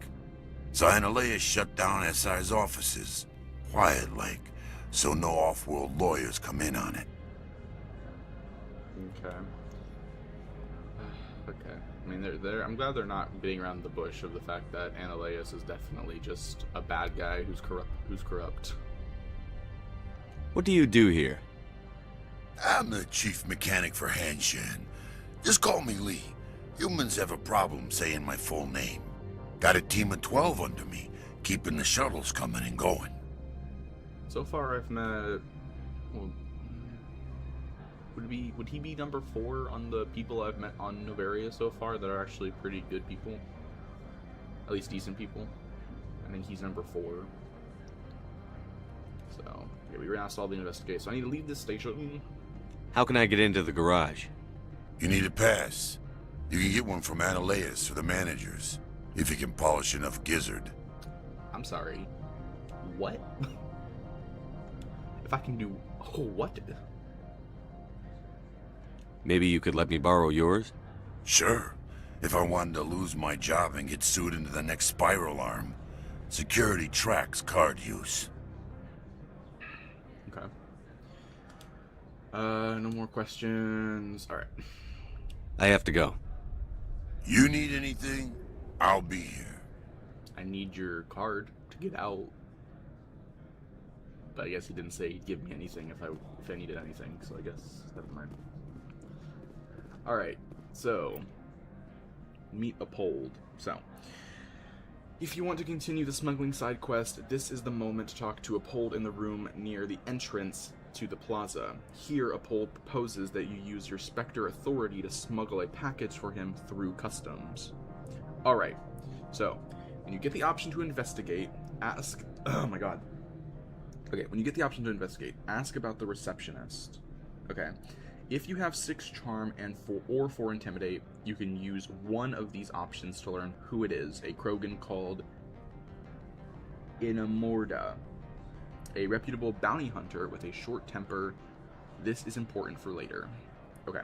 So Analeus shut down SI's offices, quiet-like, so no off-world lawyers come in on it. Okay. Okay. I mean, I'm glad they're not beating around the bush of the fact that Analeus is definitely just a bad guy who's corrupt. What do you do here? I'm the chief mechanic for Hanshan. Just call me Lee. Humans have a problem saying my full name. Got a team of 12 under me, keeping the shuttles coming and going. So far, I've met. Well, would he be number 4 on the people I've met on Noveria so far that are actually pretty good people? At least decent people. I think he's number 4. So, yeah, we ran out all the investigate. So I need to leave this station. How can I get into the garage? You need a pass. You can get one from Analeus or the managers. If you can polish enough gizzard. I'm sorry. What? If I can do... Oh, what? Maybe you could let me borrow yours? Sure. If I wanted to lose my job and get sued into the next spiral arm. Security tracks card use. Okay. No more questions. Alright. I have to go. You need anything? I'll be here. I need your card to get out. But I guess he didn't say he'd give me anything if I needed anything, so I guess never mind. Alright, so meet Uphold. So if you want to continue the smuggling side quest, this is the moment to talk to Uphold in the room near the entrance to the plaza. Here, Uphold proposes that you use your Spectre authority to smuggle a package for him through customs. Alright, so, when you get the option to investigate, ask... Oh my god. Okay, when you get the option to investigate, ask about the receptionist. Okay, if you have 6 Charm and 4 Intimidate, you can use one of these options to learn who it is. A Krogan called Inamorda. A reputable bounty hunter with a short temper. This is important for later. Okay.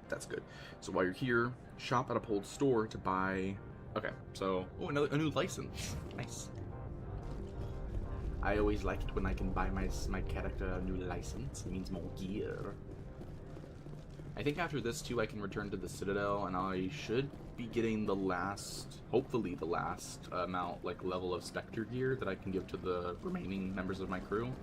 That's good. So while you're here, shop at Uphold's store to buy... Okay, so... Oh, a new license. Nice. I always liked when I can buy my character a new license. It means more gear. I think after this too, I can return to the Citadel, and I should be getting the last, hopefully the last amount, like level of Spectre gear that I can give to the remaining members of my crew.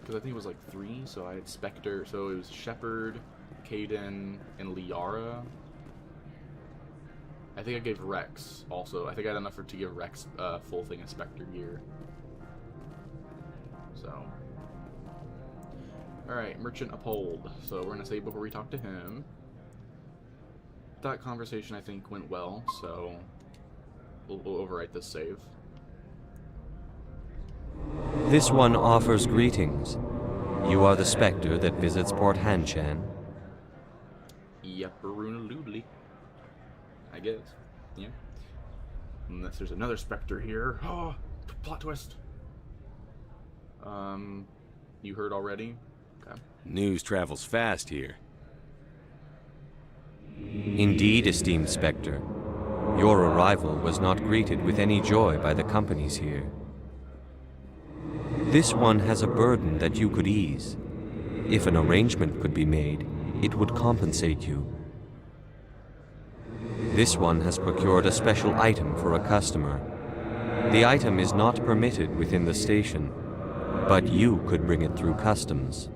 Because I think it was like 3, so I had Spectre, so it was Shepard, Kaidan, and Liara. I think I gave Rex also. I think I had enough to give Rex a full thing of Spectre gear. So. Alright, Merchant Uphold. So we're gonna save before we talk to him. That conversation I think went well, so we'll overwrite this save. This one offers greetings. You are the Spectre that visits Port Hanshan. Yep, Loodly. I guess. Yeah. Unless there's another Spectre here. Oh, plot twist. You heard already? Okay. News travels fast here. Indeed, esteemed Spectre. Your arrival was not greeted with any joy by the companies here. This one has a burden that you could ease. If an arrangement could be made, it would compensate you. This one has procured a special item for a customer. The item is not permitted within the station, but you could bring it through customs.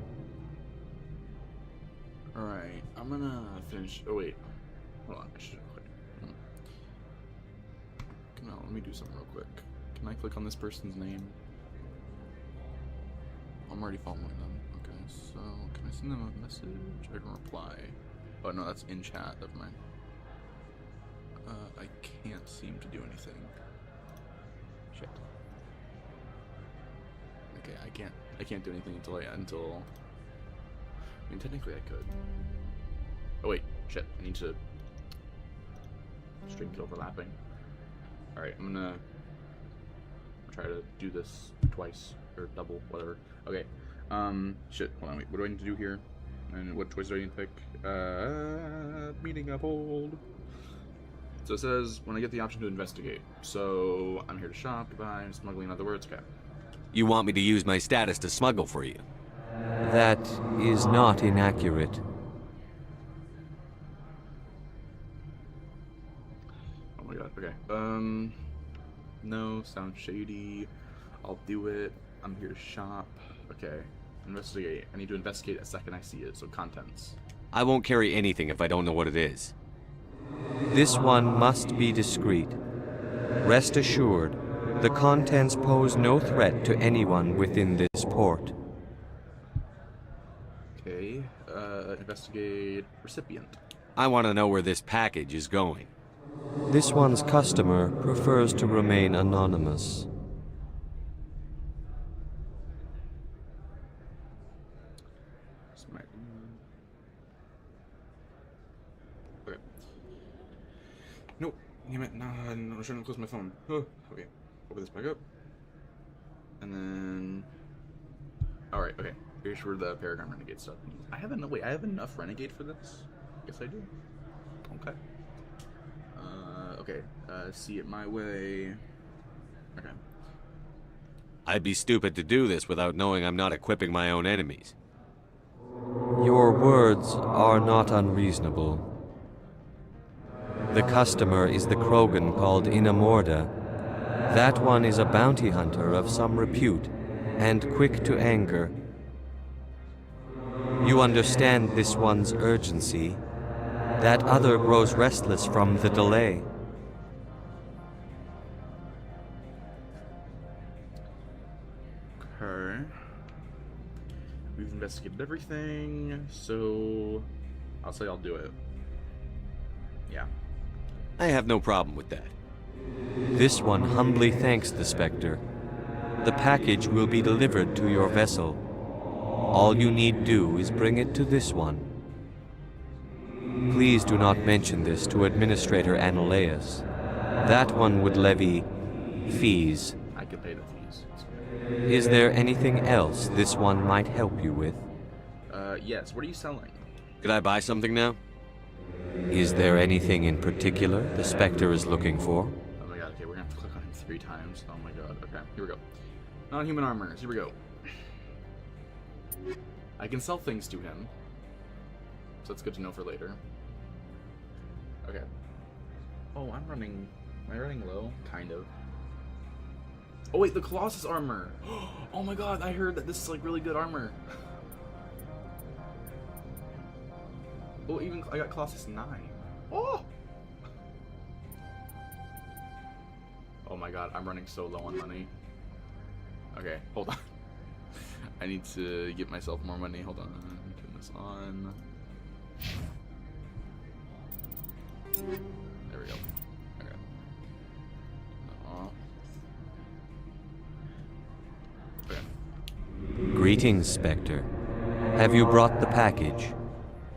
Alright, I'm gonna finish. Oh, wait. Hold on, I should click. No, let me do something real quick. Can I click on this person's name? I'm already following them. Okay, so can I send them a message? I can reply. Oh, no, that's in chat. Never mind. I can't seem to do anything. Shit. Okay, I can't do anything until I mean, technically I could. Oh wait, shit, I need to... Strings overlapping. Alright, I'm gonna try to do this twice, or double, whatever. Okay, shit, hold on, wait, what do I need to do here? And what choice do I need to pick? Meeting Uphold. So it says, when I get the option to investigate. So, I'm here to shop, goodbye, smuggling, in other words, okay. You want me to use my status to smuggle for you? That is not inaccurate. Oh my god, okay. No, sounds shady. I'll do it. I'm here to shop. Okay. Investigate. I need to investigate the second I see it, so contents. I won't carry anything if I don't know what it is. This one must be discreet. Rest assured, the contents pose no threat to anyone within this port. Okay, investigate recipient. I want to know where this package is going. This one's customer prefers to remain anonymous. Okay. No, damn it, no, I'm trying to close my phone. Oh, okay, open this back up. And then... Alright, okay. Here's where the Paragon Renegade stuff. I have enough. Wait, I have enough Renegade for this? Yes, I do. Okay. Okay. See it my way. Okay. I'd be stupid to do this without knowing I'm not equipping my own enemies. Your words are not unreasonable. The customer is the Krogan called Inamorda. That one is a bounty hunter of some repute, and quick to anger. You understand this one's urgency. That other grows restless from the delay. Okay. We've investigated everything, so I'll say I'll do it. Yeah. I have no problem with that. This one humbly thanks the Spectre. The package will be delivered to your vessel. All you need do is bring it to this one. Please do not mention this to Administrator Analeus. That one would levy fees. I could pay the fees. Is there anything else this one might help you with? Yes. What are you selling? Could I buy something now? Is there anything in particular the Spectre is looking for? Oh my god, okay, we're gonna have to click on him 3 times. Oh my god, okay, here we go. Non-human armors, here we go. I can sell things to him. So that's good to know for later. Okay. Oh, am I running low? Kind of. Oh wait, the Colossus armor! Oh my god, I heard that this is like really good armor. Oh, even I got Colossus 9. Oh! Oh my god, I'm running so low on money. Okay, hold on. I need to get myself more money. Hold on. Turn this on. There we go. Okay. Okay. Greetings, Spectre. Have you brought the package?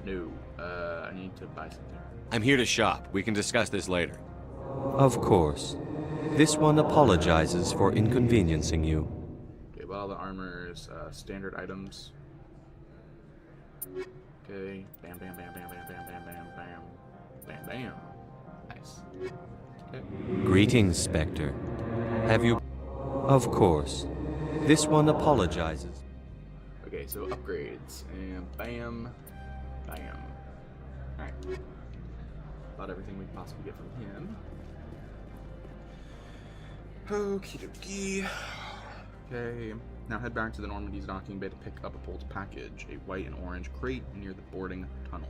No. I need to buy something. I'm here to shop. We can discuss this later. Of course. This one apologizes for inconveniencing you. Okay, well, the armor's standard items. Okay. Bam, bam, bam, bam, bam, bam, bam, bam, bam. Bam, bam. Nice. Okay. Greetings, Spectre. Have you... Of course. This one apologizes. Okay, so upgrades. And bam. Bam. Alright. About everything we can possibly get from him. Okie dokie. Okay. Now head back to the Normandy's docking bay to pick up a Polt's package. A white and orange crate near the boarding tunnel.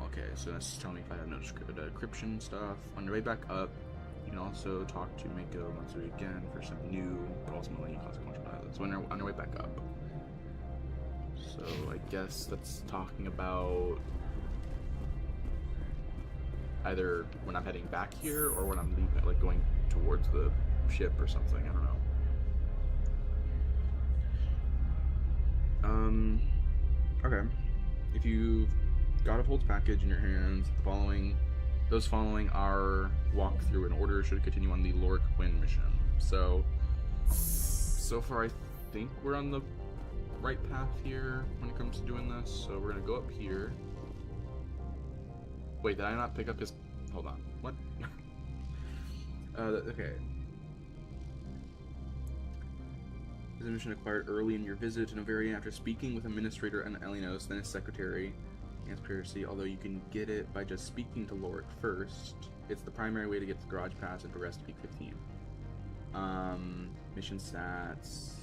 Okay, so that's telling me if I have no decryption stuff. On your way back up, you can also talk to Mako Matsuri again for some new, but ultimately consequential pilots. So on your way back up. So I guess that's talking about either when I'm heading back here or when I'm leaving, like going towards the ship or something. I don't know. Okay. If you've got a Polt's package in your hands, those following our walkthrough in order should continue on the Lorik Quinn mission. So far I think we're on the right path here when it comes to doing this. So we're gonna go up here. Wait, did I not pick up his... Hold on. What? Okay. This mission acquired early in your visit to Novaria after speaking with Administrator and Elenos, then his secretary, Conspiracy. Although you can get it by just speaking to Lorik first, it's the primary way to get the garage pass and progress to Peak 15. Mission stats.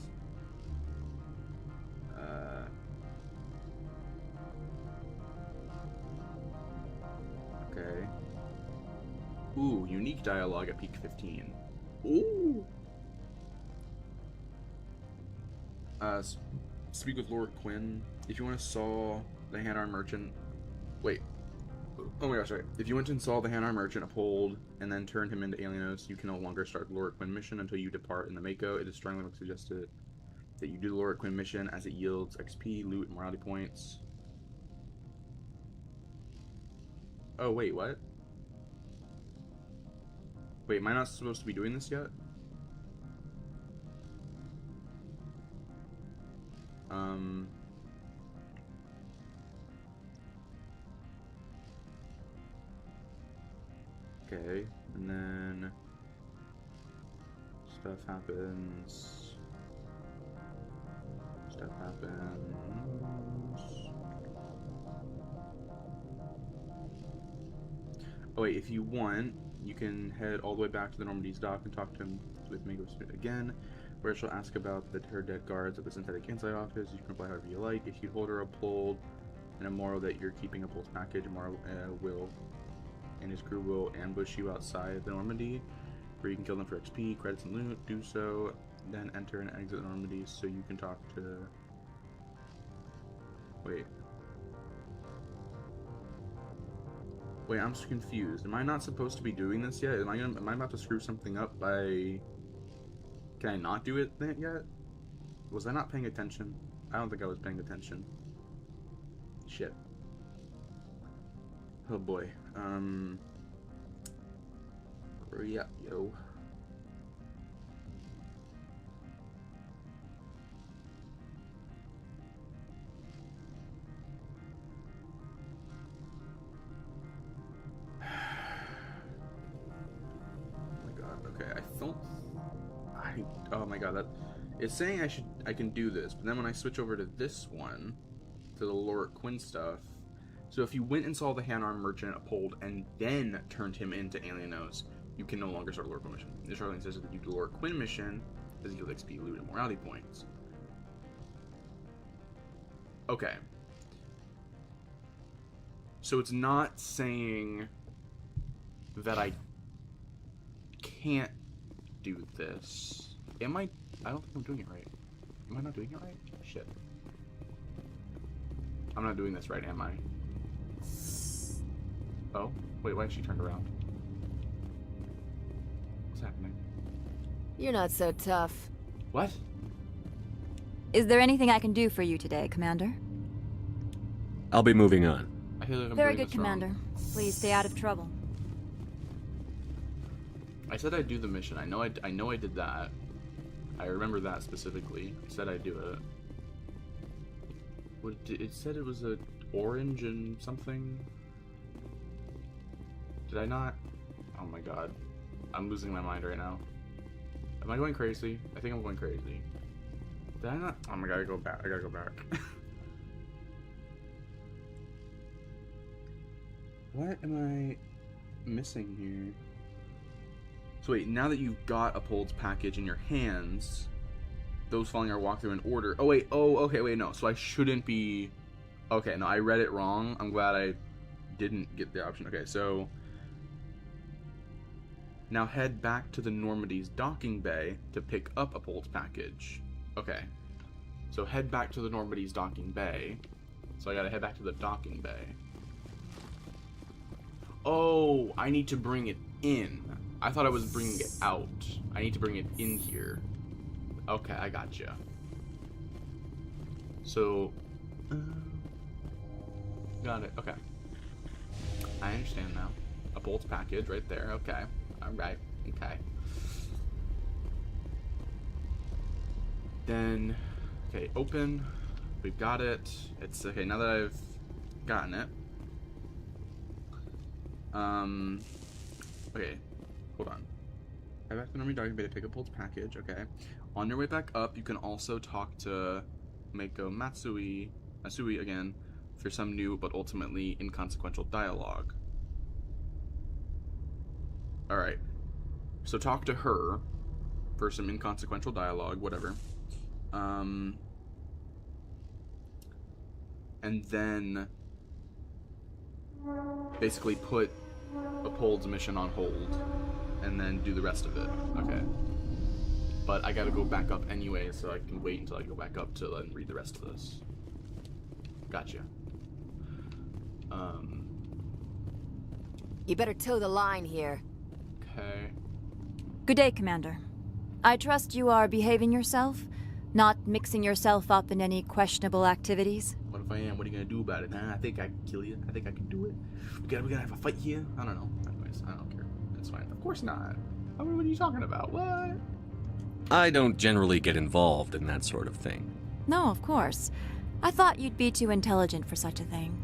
Okay. Ooh, unique dialogue at Peak 15. Ooh! Speak with Lorik Quinn. If you want to saw the Hanar Merchant... Wait. Oh my gosh, sorry. If you went and saw the Hanar Merchant uphold and then turned him into Alienos, you can no longer start the Lorik Quinn mission until you depart in the Mako. It is strongly suggested that you do the Lorik Quinn mission as it yields XP, loot, and morality points. Oh, wait, what? Wait, am I not supposed to be doing this yet? Okay, and then stuff happens. Oh wait, if you want, you can head all the way back to the Normandy's dock and talk to him with Mako again, where she'll ask about her dead guards at the Synthetic Insight office. You can reply however you like. If you hold her uphold and a Moro that you're keeping a Polt's package, Moro will and his crew will ambush you outside the Normandy, where you can kill them for XP, credits, and loot. Do so, then enter and exit the Normandy so you can talk to... Wait, I'm just confused. Am I not supposed to be doing this yet? Am I about to screw something up by... Can I not do it yet? Was I not paying attention? I don't think I was paying attention. Shit. Oh boy. Hurry up, yo. Oh my god, that it's saying I can do this. But then when I switch over to this one, to the Lorik Quinn stuff, so if you went and saw the hand-armed merchant Uphold and then turned him into Alienos, you can no longer start a Lorik Quinn mission. This article says that you do a Lorik Quinn mission, as you yield XP, loot, and morality points. Okay. So it's not saying that I can't do this. Am I? I don't think I'm doing it right. Am I not doing it right? Shit. I'm not doing this right, am I? Oh, wait, why is she turned around? What's happening? You're not so tough. What? Is there anything I can do for you today, Commander? I'll be moving on. I feel like I'm Very doing good, this wrong. Commander. Please stay out of trouble. I said I'd do the mission. I know I did that. I remember that specifically. I said I'd do it. What, it said it was a orange and something. Did I not? Oh my god. I'm losing my mind right now. Am I going crazy? I think I'm going crazy. Did I not? Oh my god, I gotta go back. I gotta go back. What am I missing here? So wait, now that you've got Uphold's package in your hands, those following our walkthrough in order. Oh wait, oh, okay, wait, no. So I shouldn't be... Okay, no, I read it wrong. I'm glad I didn't get the option. Okay, so... Now head back to the Normandy's docking bay to pick up Uphold's package. Okay. So head back to the Normandy's docking bay. So I gotta head back to the docking bay. Oh, I need to bring it in. I thought I was bringing it out. I need to bring it in here. Okay, I gotcha. So... got it, okay. I understand now. Uphold's package right there, okay. Alright, okay. Then, okay, open. We've got it. It's, okay, now that I've gotten it. Okay, hold on. Head back to the Normandy docking bay to pick up Uphold's package, okay. On your way back up, you can also talk to Mako Matsui again for some new but ultimately inconsequential dialogue. Alright, so talk to her for some inconsequential dialogue, whatever. And then basically put Uphold's mission on hold and then do the rest of it. Okay. But I gotta go back up anyway, so I can wait until I go back up to then read the rest of this. Gotcha. You better toe the line here. Okay. Good day, Commander. I trust you are behaving yourself, not mixing yourself up in any questionable activities. What if I am? What are you gonna do about it? Huh? I think I can kill you. I think I can do it. We gotta have a fight here? I don't know. Anyways, I don't care. It's fine. Of course not. What are you talking about? What? I don't generally get involved in that sort of thing. No, of course. I thought you'd be too intelligent for such a thing.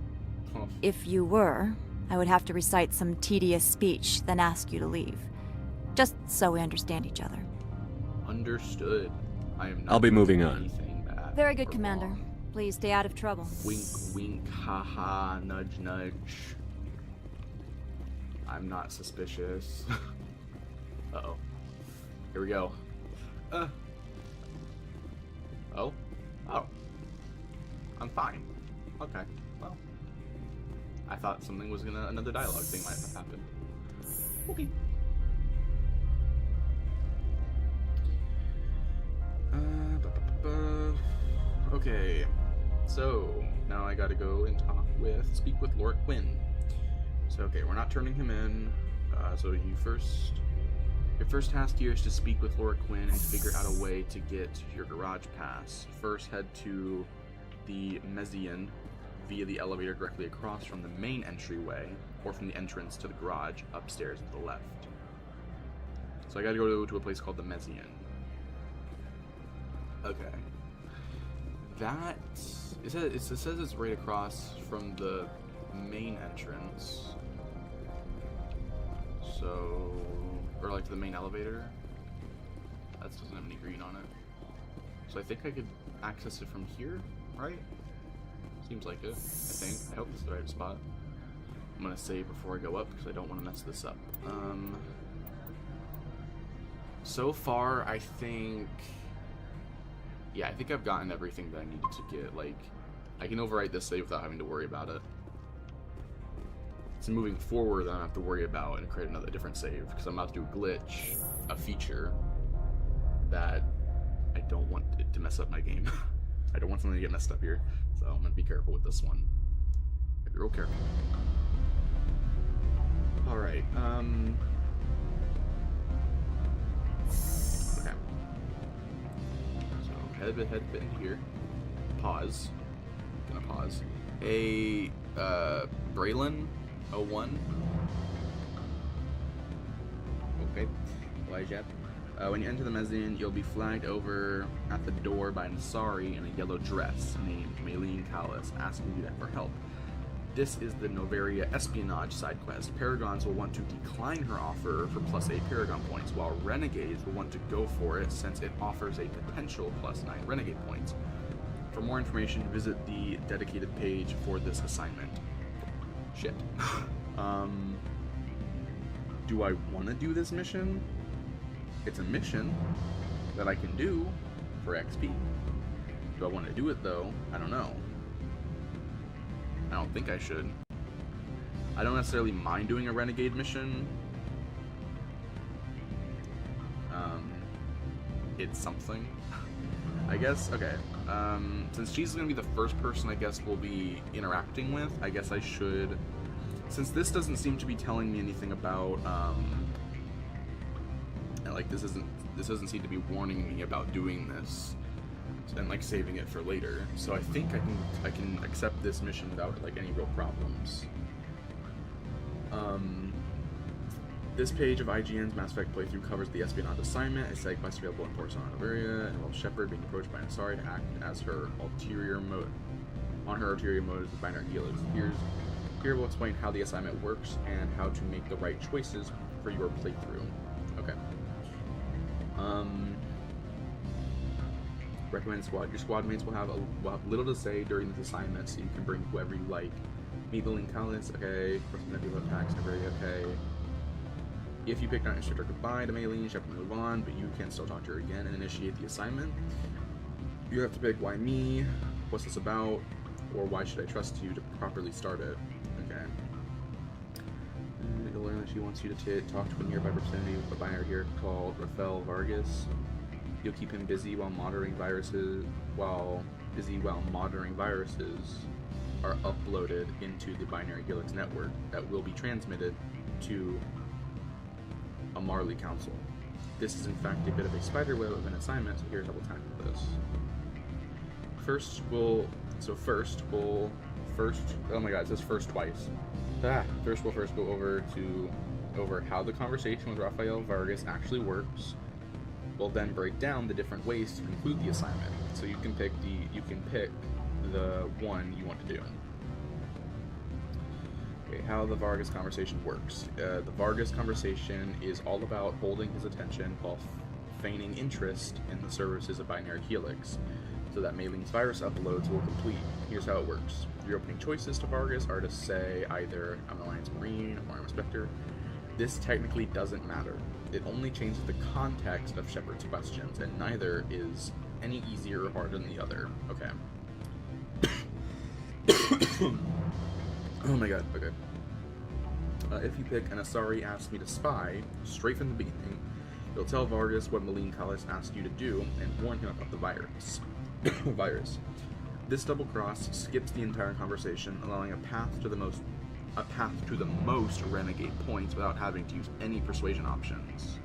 Oh. If you were, I would have to recite some tedious speech, then ask you to leave. Just so we understand each other. Understood. I am not I'll be moving on. Bad Very good, Commander. Please stay out of trouble. Wink, wink, haha, nudge, nudge. I'm not suspicious. Uh-oh. Here we go. Oh. Oh. I'm fine. Okay. Well. I thought something was another dialogue thing might have happened. Okay. Okay. So, now I gotta go and speak with Lorik Quinn. So, okay, we're not turning him in. So your first task here is to speak with Lorik Quinn and figure out a way to get your garage pass. First, head to the Mezzian via the elevator directly across from the main entryway, or from the entrance to the garage upstairs to the left. So I gotta go to a place called the Mezzian. Okay. It says it's right across from the main entrance. So, or like the main elevator. That doesn't have any green on it. So I think I could access it from here, right? Seems like it, I think. I hope it's the right spot. I'm gonna save before I go up because I don't want to mess this up. So far, I think... Yeah, I think I've gotten everything that I needed to get. Like, I can overwrite this save without having to worry about it. It's moving forward that I don't have to worry about and create another different save, because I'm about to do a glitch, a feature, that I don't want it to mess up my game. I don't want something to get messed up here, so I'm gonna be careful with this one. Be real careful. Alright, okay. So, head a bit into here. Pause. Gonna pause. Hey, Braylon 01. Okay. Elijah. When you enter the mezzanine, you'll be flagged over at the door by an Asari in a yellow dress named Maylene Callis, asking you for help. This is the Noveria espionage side quest. Paragons will want to decline her offer for +8 Paragon points, while Renegades will want to go for it since it offers a potential +9 Renegade points. For more information, visit the dedicated page for this assignment. Shit. Do I want to do this mission? It's a mission that I can do for XP. Do I want to do it though? I don't know. I don't think I should. I don't necessarily mind doing a Renegade mission. It's something. I guess, okay. Since she's going to be the first person I guess we'll be interacting with, I guess I should... Since this doesn't seem to be telling me anything about, like this doesn't seem to be warning me about doing this and like saving it for later. So I think I can accept this mission without like any real problems. This page of IGN's Mass Effect playthrough covers the espionage assignment. A side quest available in Port Sonar area involves Shepard being approached by an Asari to act as her ulterior motive with binary helix. Here we'll explain how the assignment works and how to make the right choices for your playthrough. Okay. Recommend squad. Your squad mates will have little to say during this assignment, so you can bring whoever you like. Meet Maylene Callis, okay. Course Nebula attacks, Nebula, okay. If you pick not interested or goodbye to Maylene, Shepard will move on, but you can still talk to her again and initiate the assignment. You have to pick why me, what's this about, or why should I trust you to properly start it. Okay. You'll learn that she wants you to talk to a nearby representative of a binary here called Rafael Vargas. You'll keep him busy while monitoring viruses are uploaded into the binary helix network that will be transmitted to a Marley Council. This is in fact a bit of a spiderweb of an assignment, so here's how we'll tackle this. First, oh my god, it says first twice. First we'll go over how the conversation with Rafael Vargas actually works. We'll then break down the different ways to conclude the assignment. So you can pick the one you want to do. Okay, how the Vargas conversation works. The Vargas conversation is all about holding his attention while feigning interest in the services of Binary Helix, so that Maylene's virus uploads will complete. Here's how it works. Your opening choices to Vargas are to say either I'm an Alliance Marine or I'm a Spectre. This technically doesn't matter. It only changes the context of Shepard's questions, and neither is any easier or harder than the other. Okay. Oh my god, okay. If you pick an Asari asks me to spy, straight from the beginning, you'll tell Vargas what Maylene Callis asked you to do and warn him about the virus. This double cross skips the entire conversation, allowing a path to the most renegade points without having to use any persuasion options.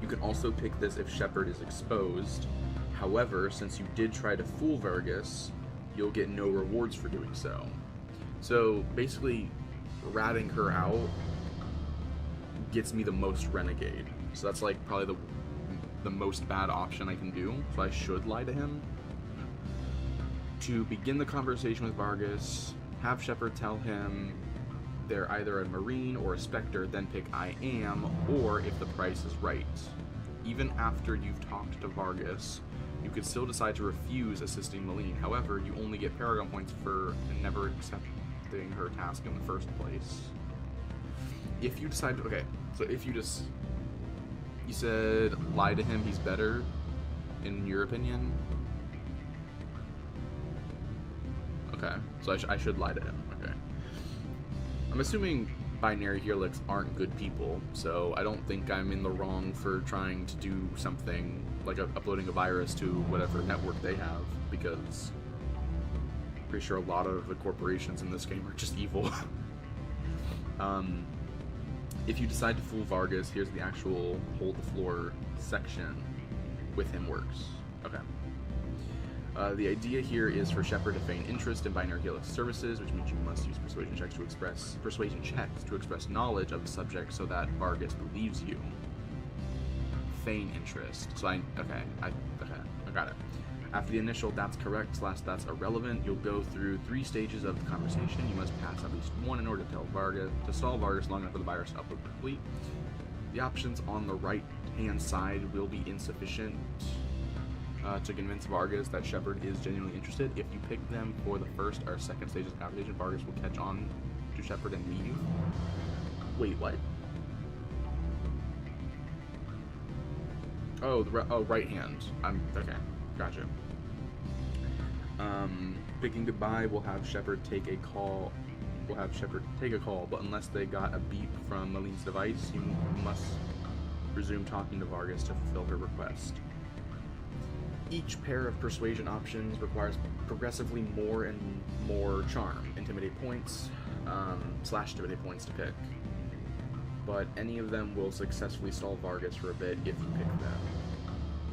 You can also pick this if Shepard is exposed. However, since you did try to fool Vargas, you'll get no rewards for doing so. So basically, ratting her out gets me the most renegade. So that's like probably the most bad option I can do. So I should lie to him. To begin the conversation with Vargas, have Shepard tell him they're either a Marine or a Spectre, then pick I am, or if the price is right. Even after you've talked to Vargas, you could still decide to refuse assisting Malene. However, you only get Paragon points for never accepting her task in the first place. If you decide to, okay, so if you just, you said lie to him, he's better, in your opinion? Okay, so I should lie to him, okay. I'm assuming Binary Helix aren't good people, so I don't think I'm in the wrong for trying to do something like uploading a virus to whatever network they have, because I'm pretty sure a lot of the corporations in this game are just evil. If you decide to fool Vargas, here's the actual hold the floor section with him works. Okay. The idea here is for Shepard to feign interest in Binary Helix services, which means you must use persuasion checks to express knowledge of the subject so that Vargas believes you. Feign interest. So I got it. After the initial "that's correct" / "that's irrelevant," you'll go through 3 stages of the conversation. You must pass at least one in order to tell Vargas to stall Vargas long enough for the virus to upload complete. The options on the right-hand side will be insufficient to convince Vargas that Shepard is genuinely interested. If you pick them for the first or second stages of the conversation, Vargas will catch on to Shepard and leave. Wait, what? Oh, right hand. Okay, gotcha. Picking goodbye will have Shepard take a call. But unless they got a beep from Malene's device, you must resume talking to Vargas to fulfill her request. Each pair of persuasion options requires progressively more and more charm, intimidate points, / intimidate points to pick. But any of them will successfully stall Vargas for a bit if you pick them.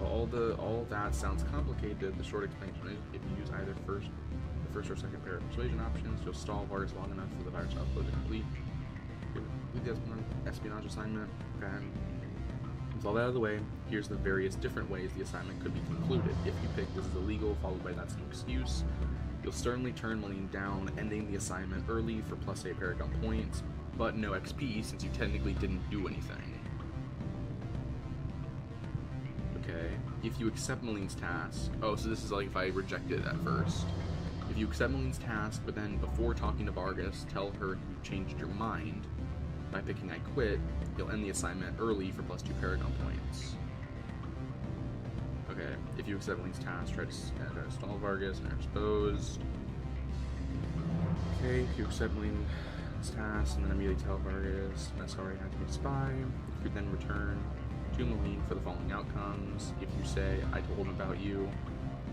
All that sounds complicated. The short explanation is if you use either the first or second pair of persuasion options, you'll stall Vargas long enough for the virus to upload to complete. Complete the espionage assignment. Okay. With all that out of the way, here's the various different ways the assignment could be concluded. If you pick "this is illegal," followed by "that's no excuse," you'll sternly turn Malene down, ending the assignment early for +8 Paragon points, but no XP since you technically didn't do anything. Okay. If you accept Malene's task, so this is like if I reject it at first. If you accept Malene's task, but then before talking to Vargas, tell her you changed your mind by picking "I quit," you'll end the assignment early for +2 Paragon points. Okay, if you accept Malene's task, try to stall Vargas and are exposed. Okay, if you accept Malene's task and then immediately tell Vargas, "I'm sorry, I had to be a spy," you then return to Malene for the following outcomes. If you say "I told him about you,"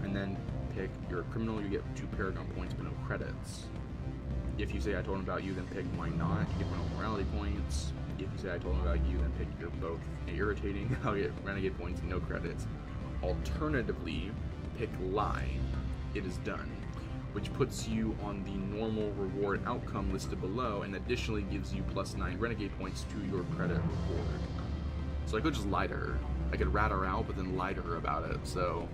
and then pick "you're a criminal," you get 2 Paragon points but no credits. If you say "I told him about you," then pick "why not," you get 1 morality points. If you say "I told him about you," then pick "you're both irritating," I'll get renegade points and no credits. Alternatively, pick "lie," it is done, which puts you on the normal reward outcome listed below and additionally gives you +9 renegade points to your credit reward. So I could just lie to her. I could rat her out, but then lie to her about it, so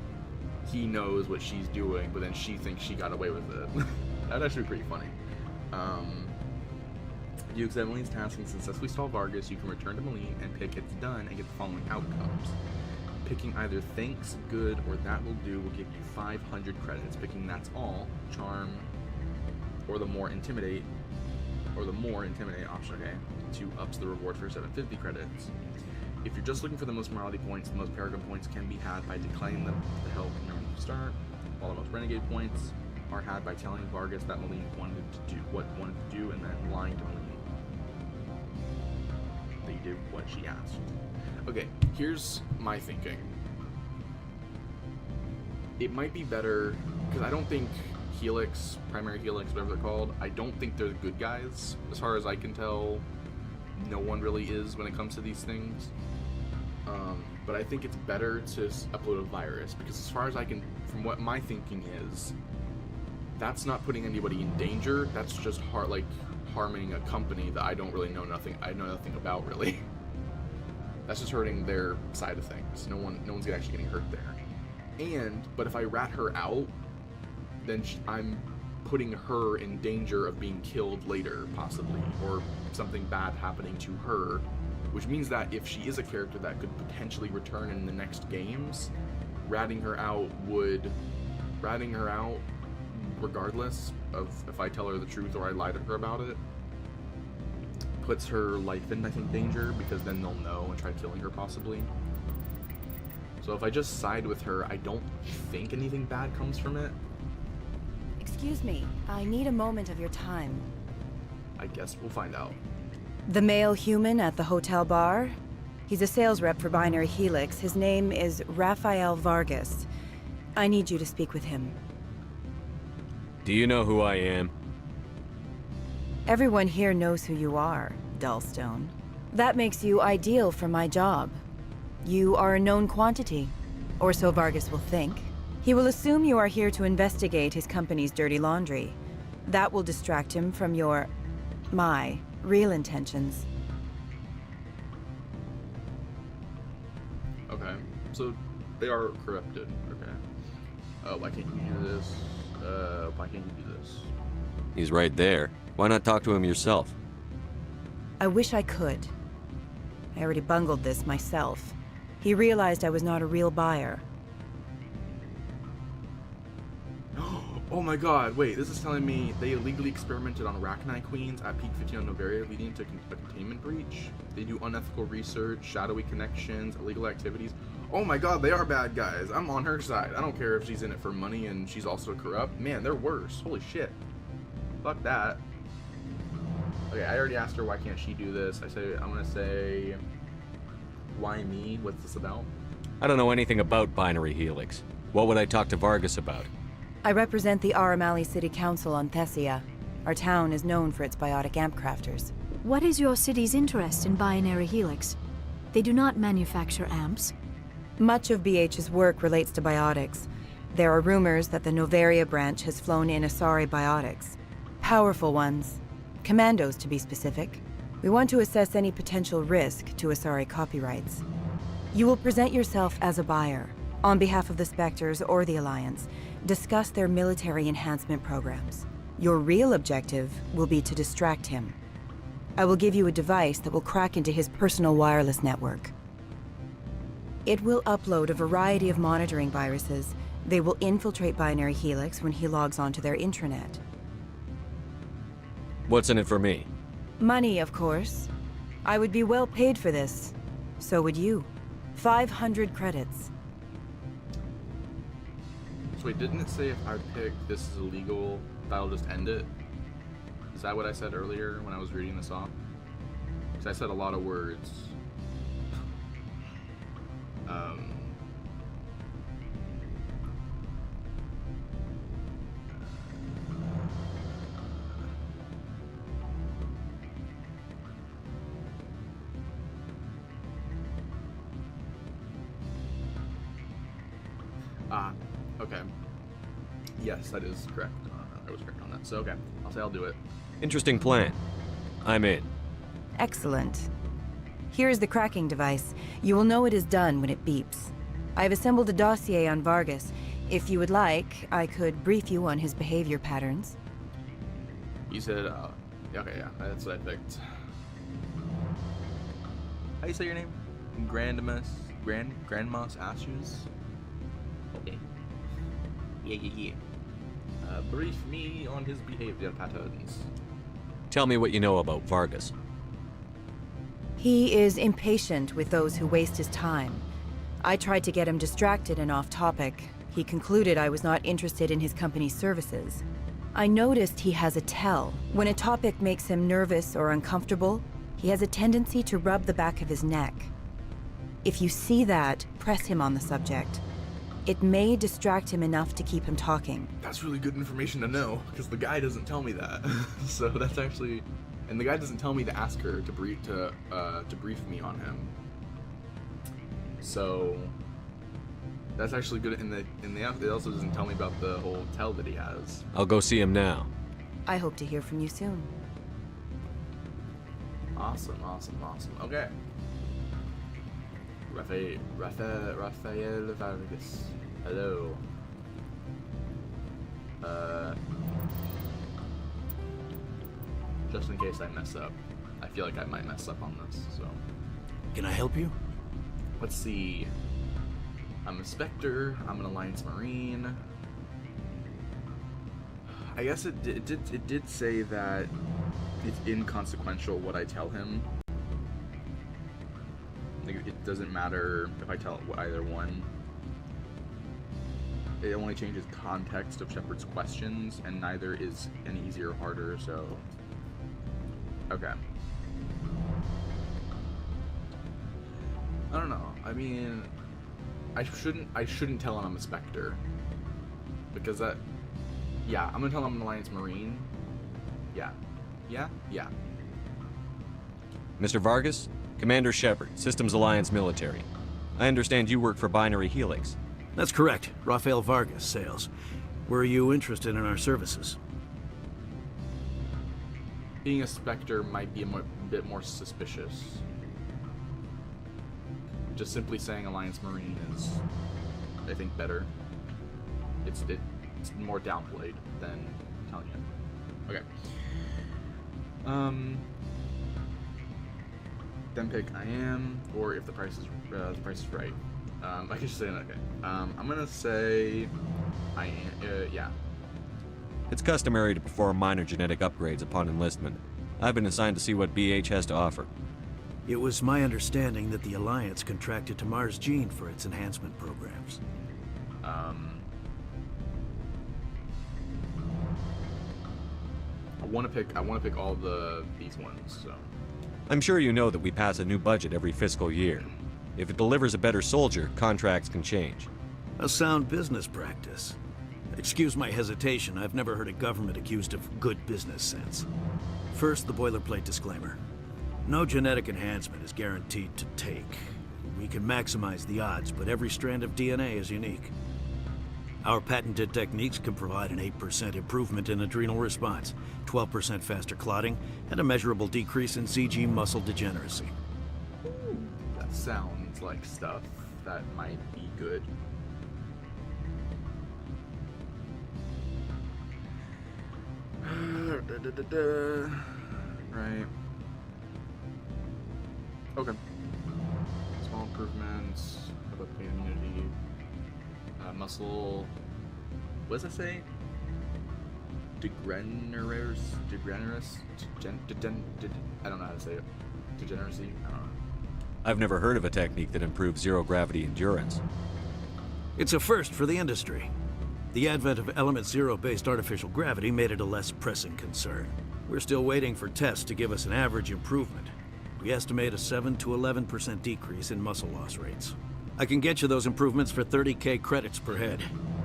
he knows what she's doing, but then she thinks she got away with it. That'd actually be pretty funny. If you accept Malene's task and successfully stall Vargas, you can return to Malene and pick "it's done" and get the following outcomes. Picking either "thanks," "good," or "that will do" will give you 500 credits. Picking "that's all," "charm," or the more intimidate option, okay, 2 ups the reward for 750 credits. If you're just looking for the most morality points, the most Paragon points can be had by declining the help from the start, while the most renegade points are had by telling Vargas that Malene wanted to do and then lying to Malene that you did what she asked. Okay, here's my thinking. It might be better, because I don't think Helix, Primary Helix, whatever they're called, I don't think they're the good guys. As far as I can tell, no one really is when it comes to these things. But I think it's better to upload a virus, because as far as I can, from what my thinking is, that's not putting anybody in danger. That's just harming a company that I know nothing about, really. That's just hurting their side of things. No one's actually getting hurt there. But if I rat her out, then I'm putting her in danger of being killed later, possibly, or something bad happening to her which means that if she is a character that could potentially return in the next games, ratting her out, regardless of if I tell her the truth or I lie to her about it, puts her life in, I think, danger, because then they'll know and try killing her possibly. So if I just side with her, I don't think anything bad comes from it. Excuse me, I need a moment of your time. I guess we'll find out. The male human at the hotel bar? He's a sales rep for Binary Helix. His name is Rafael Vargas. I need you to speak with him. Do you know who I am? Everyone here knows who you are, Dullstone. That makes you ideal for my job. You are a known quantity, or so Vargas will think. He will assume you are here to investigate his company's dirty laundry. That will distract him from my real intentions. Okay, so they are corrupted. Okay. Why can't you do this? Why can't you do this? He's right there. Why not talk to him yourself? I wish I could. I already bungled this myself. He realized I was not a real buyer. Oh my god, wait, this is telling me they illegally experimented on Arachni Queens at Peak 15 on Noveria, leading to a containment breach. They do unethical research, shadowy connections, illegal activities. Oh my god, they are bad guys. I'm on her side. I don't care if she's in it for money and she's also corrupt. Man, they're worse. Holy shit. Fuck that. Okay, I already asked her why can't she do this. I'm gonna say, why me? What's this about? I don't know anything about Binary Helix. What would I talk to Vargas about? I represent the Aramali City Council on Thessia. Our town is known for its biotic amp crafters. What is your city's interest in Binary Helix? They do not manufacture amps. Much of BH's work relates to biotics. There are rumors that the Noveria branch has flown in Asari biotics. Powerful ones. Commandos, to be specific. We want to assess any potential risk to Asari copyrights. You will present yourself as a buyer, on behalf of the Spectres or the Alliance. Discuss their military enhancement programs. Your real objective will be to distract him. I will give you a device that will crack into his personal wireless network. It will upload a variety of monitoring viruses. They will infiltrate Binary Helix when he logs onto their intranet. What's in it for me? Money, of course. I would be well paid for this. So would you. 500 credits. So wait, didn't it say if I pick this is illegal, that'll just end it? Is that what I said earlier when I was reading this off? Because I said a lot of words. Okay. Yes, that is correct. I was correct on that. So, okay. I'll say I'll do it. Interesting plan. I'm in. Excellent. Here is the cracking device. You will know it is done when it beeps. I have assembled a dossier on Vargas. If you would like, I could brief you on his behavior patterns. You said, okay, yeah, that's what I picked. How do you say your name? Grandmas Ashes? Okay. Yeah. Brief me on his behavior patterns. Tell me what you know about Vargas. He is impatient with those who waste his time. I tried to get him distracted and off topic. He concluded I was not interested in his company's services. I noticed he has a tell. When a topic makes him nervous or uncomfortable, he has a tendency to rub the back of his neck. If you see that, press him on the subject. It may distract him enough to keep him talking. That's really good information to know, because the guy doesn't tell me that. So that's actually... And the guy doesn't tell me to ask her to brief me on him. So... That's actually good. It also doesn't tell me about the whole tell that he has. I'll go see him now. I hope to hear from you soon. Awesome. Okay. Rafael Vargas. Hello. Just in case I mess up. I feel like I might mess up on this, so. Can I help you? Let's see. I'm a Spectre. I'm an Alliance Marine. I guess it did say that it's inconsequential what I tell him. Like, it doesn't matter if I tell either one. It only changes context of Shepard's questions, and neither is any easier or harder, so... Okay. I don't know. I mean, I shouldn't tell him I'm a Spectre. Because that... Yeah, I'm gonna tell him I'm an Alliance Marine. Yeah. Yeah? Yeah. Mr. Vargas? Commander Shepard, Systems Alliance Military. I understand you work for Binary Helix. That's correct. Rafael Vargas, sales. Were you interested in our services? Being a Spectre might be a bit more suspicious. Just simply saying Alliance Marine is, I think, better. It's more downplayed than telling you. Okay. Then pick I am, or if the price is right. I could just say okay. I'm gonna say I am. Yeah. It's customary to perform minor genetic upgrades upon enlistment. I've been assigned to see what BH has to offer. It was my understanding that the Alliance contracted to Mars Gene for its enhancement programs. I want to pick all these ones. So. I'm sure you know that we pass a new budget every fiscal year. If it delivers a better soldier, contracts can change. A sound business practice. Excuse my hesitation, I've never heard a government accused of good business sense. First, the boilerplate disclaimer. No genetic enhancement is guaranteed to take. We can maximize the odds, but every strand of DNA is unique. Our patented techniques can provide an 8% improvement in adrenal response, 12% faster clotting, and a measurable decrease in CG muscle degeneracy. That sounds like stuff that might be good. Right. Okay. Small improvements. How about pain immunity? Muscle. What does it say? Degenerous? I don't know how to say it. Degeneracy? I don't know. I've never heard of a technique that improves zero-gravity endurance. It's a first for the industry. The advent of Element Zero-based artificial gravity made it a less pressing concern. We're still waiting for tests to give us an average improvement. We estimate a 7 to 11% decrease in muscle loss rates. I can get you those improvements for 30K credits per head.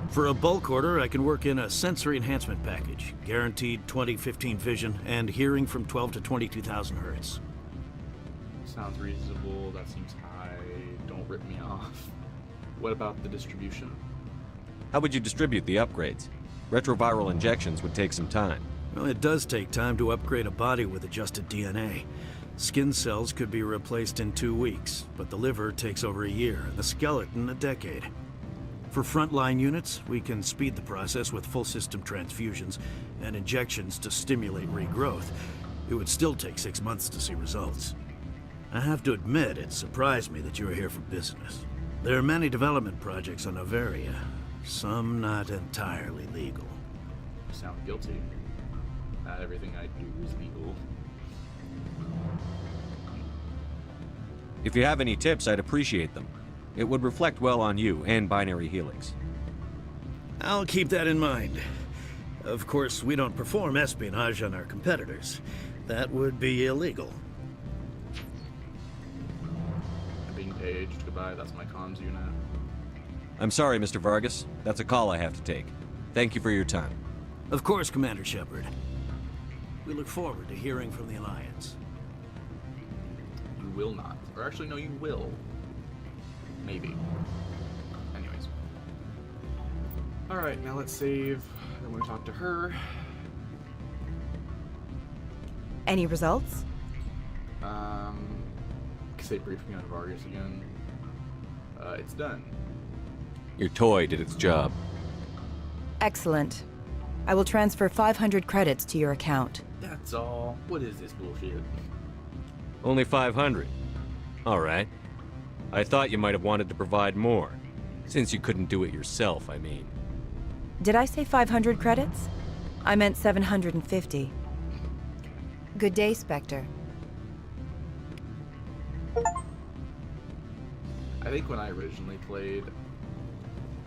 For a bulk order, I can work in a sensory enhancement package, guaranteed 20/15 vision, and hearing from 12 to 22,000 hertz. Sounds reasonable. That seems high. Don't rip me off. What about the distribution? How would you distribute the upgrades? Retroviral injections would take some time. Well, it does take time to upgrade a body with adjusted DNA. Skin cells could be replaced in 2 weeks, but the liver takes over a year, and the skeleton a decade. For frontline units, we can speed the process with full system transfusions and injections to stimulate regrowth. It would still take 6 months to see results. I have to admit, it surprised me that you were here for business. There are many development projects on Noveria, some not entirely legal. You sound guilty. Not everything I do is legal. If you have any tips, I'd appreciate them. It would reflect well on you and Binary Helix. I'll keep that in mind. Of course, we don't perform espionage on our competitors. That would be illegal. I'm being paged. Goodbye. That's my comms unit. I'm sorry, Mr. Vargas. That's a call I have to take. Thank you for your time. Of course, Commander Shepard. We look forward to hearing from the Alliance. You will not. Or actually, no, you will. Maybe. Anyways. Alright, now let's save. I want to talk to her. Any results? Say briefing on Vargas again. It's done. Your toy did its job. Excellent. I will transfer 500 credits to your account. That's all. What is this bullshit? Only 500. Alright. I thought you might have wanted to provide more. Since you couldn't do it yourself, I mean. Did I say 500 credits? I meant 750. Good day, Spectre. I think when I originally played,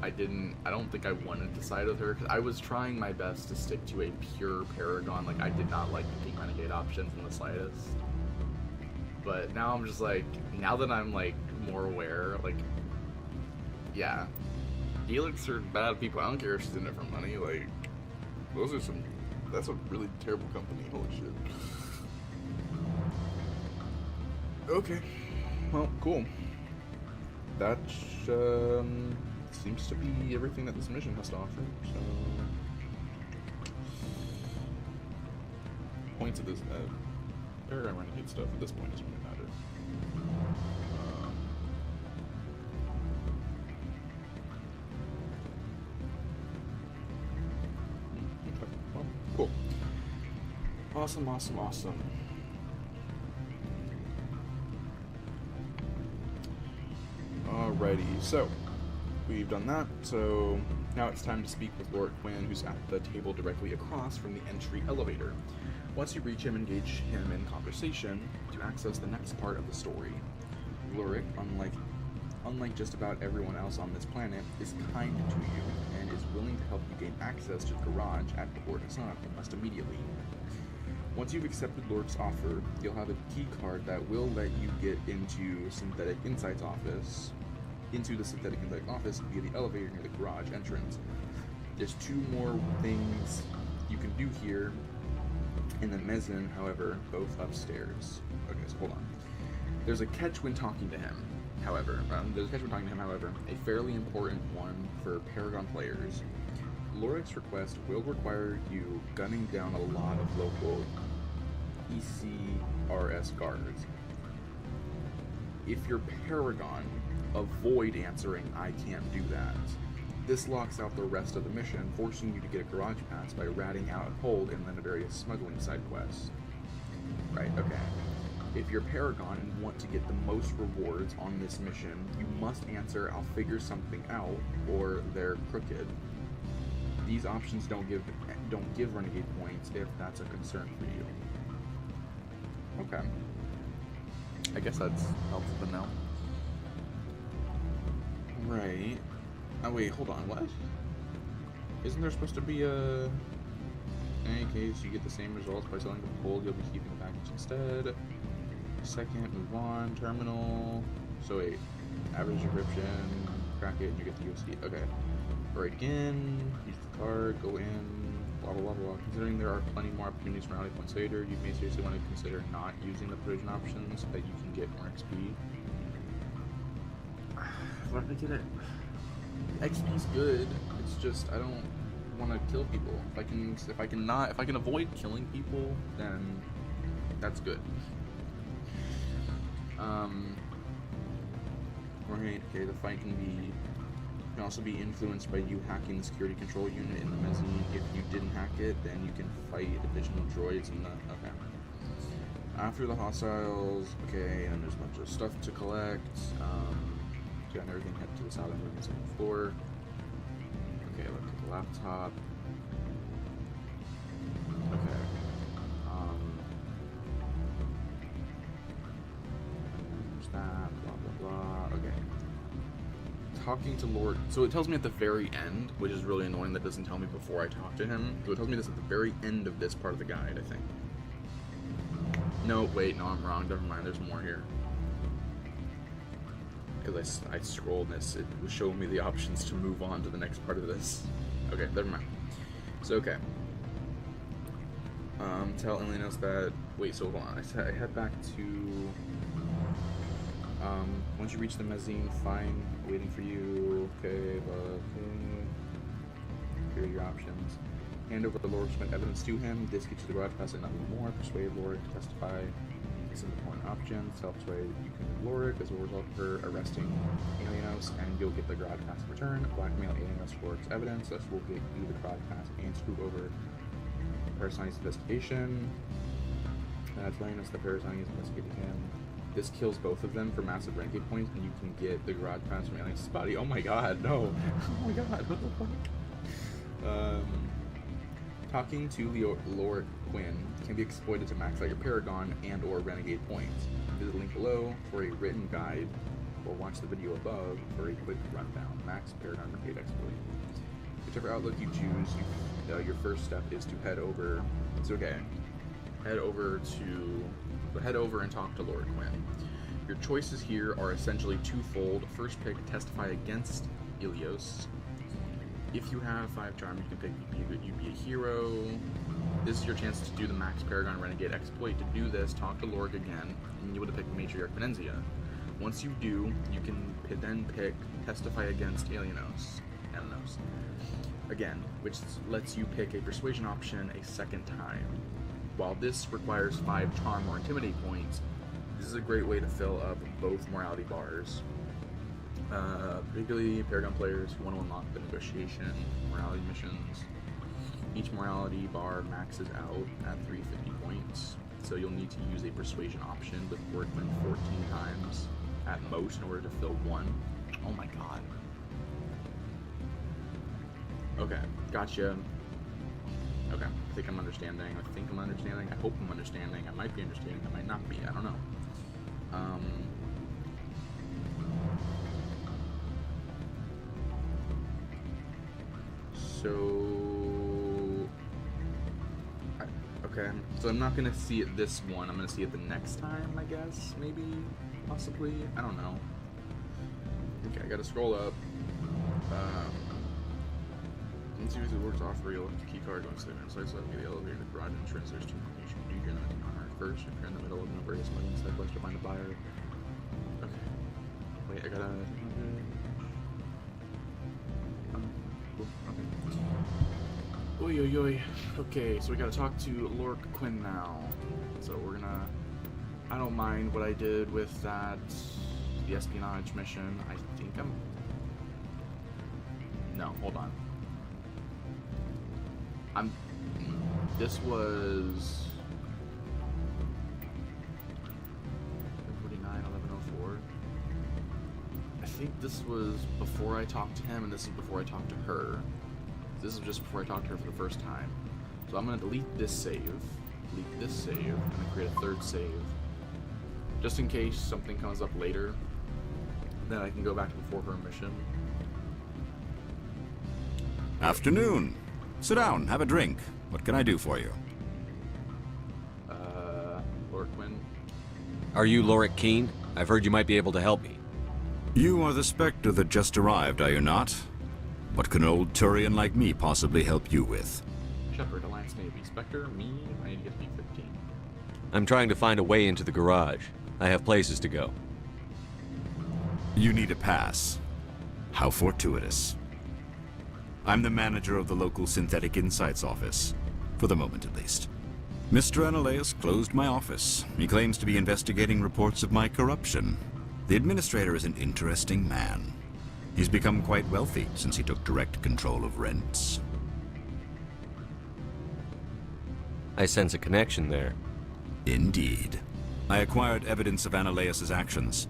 I don't think I wanted to side with her, because I was trying my best to stick to a pure Paragon. Like, I did not like the King Renegade option from the slightest. But now I'm just like, now that I'm like more aware, like, yeah, Helix are bad people. I don't care if she's in it for money. Like, that's a really terrible company. Holy shit. Okay, well, cool. That seems to be everything that this mission has to offer. So, points of this Paragon Renegade stuff at this point doesn't really matter. Okay, well, cool. Awesome, awesome, awesome. Alrighty, so we've done that. So now it's time to speak with Lord Quinn, who's at the table directly across from the entry elevator. Once you reach him, engage him in conversation to access the next part of the story. Lurik, unlike just about everyone else on this planet, is kind to you and is willing to help you gain access to the garage at the Port Hassan almost immediately. Once you've accepted Lurk's offer, you'll have a key card that will let you get into the Synthetic Insights office via the elevator near the garage entrance. There's 2 more things you can do here in the mezzanine, however, both upstairs. Okay, so hold on. There's a catch when talking to him, however. A fairly important one for Paragon players. Lorik's request will require you gunning down a lot of local ECRS guards. If you're Paragon, avoid answering "I can't do that." This locks out the rest of the mission, forcing you to get a garage pass by ratting out Hold and then various smuggling side quests. Right, okay. If you're Paragon and want to get the most rewards on this mission, you must answer "I'll figure something out" or "They're crooked." These options don't give Renegade points if that's a concern for you. Okay. I guess that's helpful to know. Right. Oh wait, hold on, what? Isn't there supposed to be a... In any case, you get the same results by selling the Hold, you'll be keeping the package instead. Second, move on, terminal. So wait, average encryption, crack it, and you get the USD. Okay. Right again, use the card, go in, blah blah blah blah. Considering there are plenty more opportunities for rally points later, you may seriously want to consider not using the provision options so that you can get more XP. Let me get it. XP's good. It's just I don't want to kill people. If I can avoid killing people, then that's good. Right. Okay. The fight can also be influenced by you hacking the security control unit in the mezzanine. If you didn't hack it, then you can fight additional droids in the... Okay. After the hostiles, okay, and there's a bunch of stuff to collect. Got everything, head to the southern room, second floor. Okay, look at the laptop. Okay. There's that, blah, blah, blah. Okay. Talking to Lord... So it tells me at the very end, which is really annoying that doesn't tell me before I talk to him. So it tells me this at the very end of this part of the guide, I think. No, wait, no, I'm wrong. Never mind, there's more here. Because I scrolled this, it was showing me the options to move on to the next part of this. Okay, never mind. So, okay. Tell Elenos that... Wait, so hold on. I head back to... once you reach the mezzanine, fine, waiting for you. Okay, here are your options. Hand over the Lord Quinn evidence to him. This gets you the garage pass and nothing more. Persuade Lord to testify. Some important options. Self-persuade you can Lord as a result of her arresting Elenos, and you'll get the garage pass in return. Blackmail Elenos for its evidence. This will get you the garage pass and screw over Parasani's investigation. Tell Elenos that Parasani is investigating him. This kills both of them for massive renegade points, and you can get the garage pass from Alien Society. Oh my god, no. Oh my god, what the fuck? Talking to Lord Quinn can be exploited to max out your Paragon and or Renegade points. Visit the link below for a written guide, or watch the video above for a quick rundown. Max Paragon Renegade exploit. Whichever outlook you choose, your first step is to head over. It's okay. Head over and talk to Lord Quinn. Your choices here are essentially twofold. First pick, testify against Ilios. If you have 5 charm, you can pick you be a hero. This is your chance to do the Max Paragon Renegade exploit. To do this, talk to Lorg again, and you would have picked Matriarch Venenzia. Once you do, you can then pick testify against Alienos again, which lets you pick a persuasion option a second time. While this requires 5 charm or intimidate points, this is a great way to fill up both morality bars. Particularly Paragon players who want to unlock the negotiation morality missions. Each morality bar maxes out at 350 points, so you'll need to use a persuasion option with Workman 14 times at most in order to fill 1. Oh my god. Okay, gotcha. Okay, I think I'm understanding. I hope I'm understanding. I might be understanding. I might not be. I don't know. Okay, so I'm not gonna see it this one. I'm gonna see it the next time, I guess. Maybe, possibly. I don't know. Okay, I gotta scroll up. Let's see if it works off real. The key card once they're inside, so the elevator, the garage entrance. There's 2 you should do. You're not on first. If you're in the middle of a various money side quest to find a buyer. Okay. Wait, I gotta. Cool. Okay. Oi, oi, oi. Okay, so we gotta talk to Lord Quinn now. So we're gonna. I don't mind what I did with that, the espionage mission. I think I'm. No, hold on. This was 49, 1104. I think this was before I talked to him, and this is before I talked to her. This is just before I talked to her for the first time. So I'm gonna delete this save, and then create a 3rd save, just in case something comes up later. Then I can go back to before her mission. Afternoon. Sit down, have a drink. What can I do for you? Lord Quinn. Are you Lorik Keen? I've heard you might be able to help me. You are the Spectre that just arrived, are you not? What can an old Turian like me possibly help you with? Shepard, Alliance Navy. Spectre, me, I need to get to P15. I'm trying to find a way into the garage. I have places to go. You need a pass. How fortuitous. I'm the manager of the local Synthetic Insights office. For the moment, at least. Mr. Analeus closed my office. He claims to be investigating reports of my corruption. The administrator is an interesting man. He's become quite wealthy since he took direct control of rents. I sense a connection there. Indeed. I acquired evidence of Analeus's actions.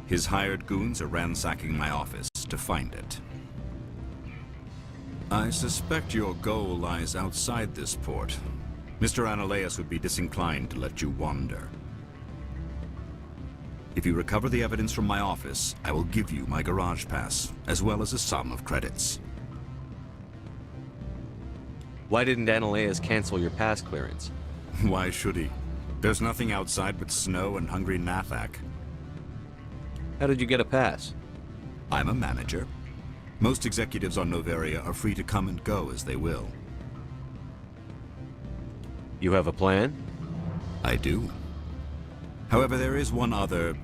His hired goons are ransacking my office to find it. I suspect your goal lies outside this port. Mr. Analeus would be disinclined to let you wander. If you recover the evidence from my office, I will give you my garage pass, as well as a sum of credits. Why didn't Analeus cancel your pass clearance? Why should he? There's nothing outside but snow and hungry Nathak. How did you get a pass? I'm a manager. Most executives on Noveria are free to come and go as they will. You have a plan? I do. However, there is one other...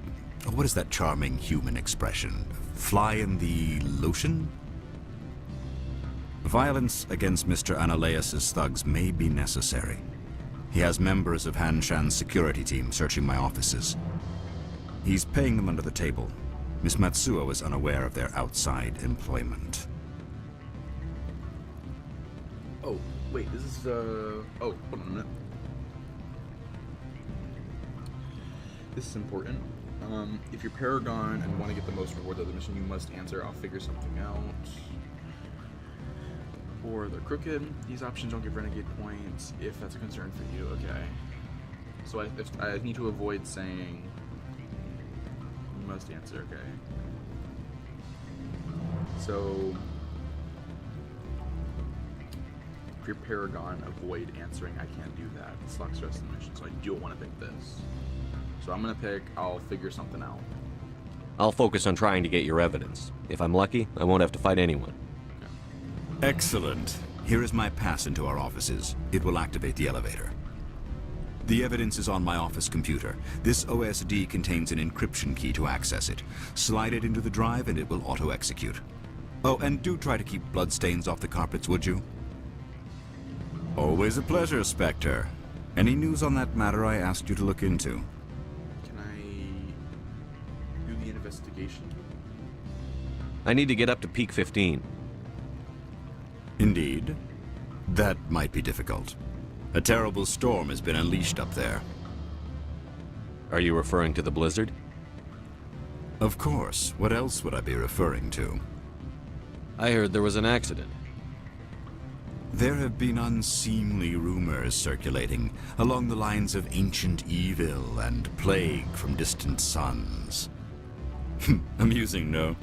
what is that charming human expression? Fly in the lotion? Violence against Mr. Analeus' thugs may be necessary. He has members of Han Shan's security team searching my offices. He's paying them under the table. Miss Matsuo is unaware of their outside employment. Oh, wait, this is, oh, hold on a minute. This is important. If you're Paragon and want to get the most reward of the mission, you must answer, I'll figure something out. Or they're crooked. These options don't give Renegade points, if that's a concern for you. Okay. So I need to avoid saying, you must answer, okay. So, if you're Paragon, avoid answering, I can't do that. It sucks the rest of the mission, so I don't want to pick this. So I'm gonna pick, I'll figure something out. I'll focus on trying to get your evidence. If I'm lucky, I won't have to fight anyone. Okay. Excellent. Here is my pass into our offices. It will activate the elevator. The evidence is on my office computer. This OSD contains an encryption key to access it. Slide it into the drive and it will auto-execute. Oh, and do try to keep bloodstains off the carpets, would you? Always a pleasure, Spectre. Any news on that matter I asked you to look into? Can I do the investigation? I need to get up to Peak 15. Indeed. That might be difficult. A terrible storm has been unleashed up there. Are you referring to the blizzard? Of course. What else would I be referring to? I heard there was an accident. There have been unseemly rumors circulating along the lines of ancient evil and plague from distant suns. Amusing, no?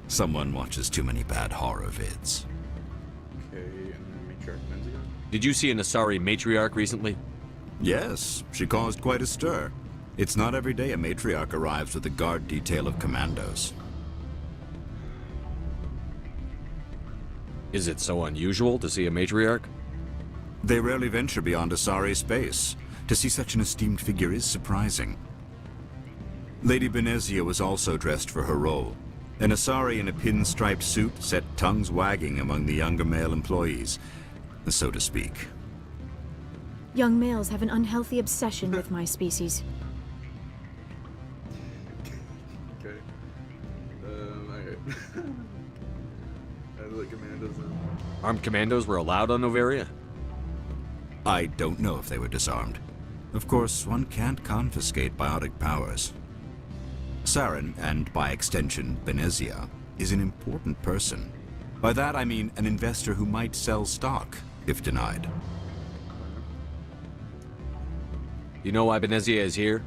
Someone watches too many bad horror vids. Okay, and Matriarch Menzia? Did you see an Asari matriarch recently? Yes, she caused quite a stir. It's not every day a matriarch arrives with a guard detail of commandos. Is it so unusual to see a matriarch? They rarely venture beyond Asari space. To see such an esteemed figure is surprising. Lady Benezia was also dressed for her role. An Asari in a pinstriped suit set tongues wagging among the younger male employees, so to speak. Young males have an unhealthy obsession with my species. Okay. Alright. The commandos then. Armed commandos were allowed on Noveria? I don't know if they were disarmed. Of course, one can't confiscate biotic powers. Saren, and by extension, Benezia, is an important person. By that I mean an investor who might sell stock, if denied. You know why Benezia is here?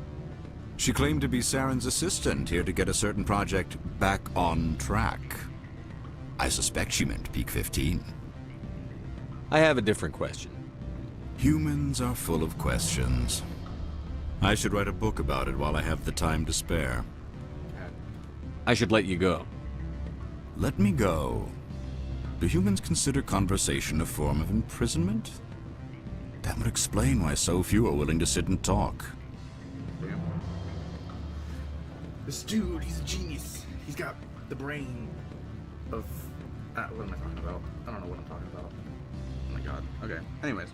She claimed to be Saren's assistant, here to get a certain project back on track. I suspect she meant Peak 15. I have a different question. Humans are full of questions. I should write a book about it while I have the time to spare. I should let you go. Let me go? Do humans consider conversation a form of imprisonment? That would explain why so few are willing to sit and talk. Damn. This dude, he's a genius. He's got the brain of... what am I talking about? I don't know what I'm talking about. Oh my god. Okay. Anyways.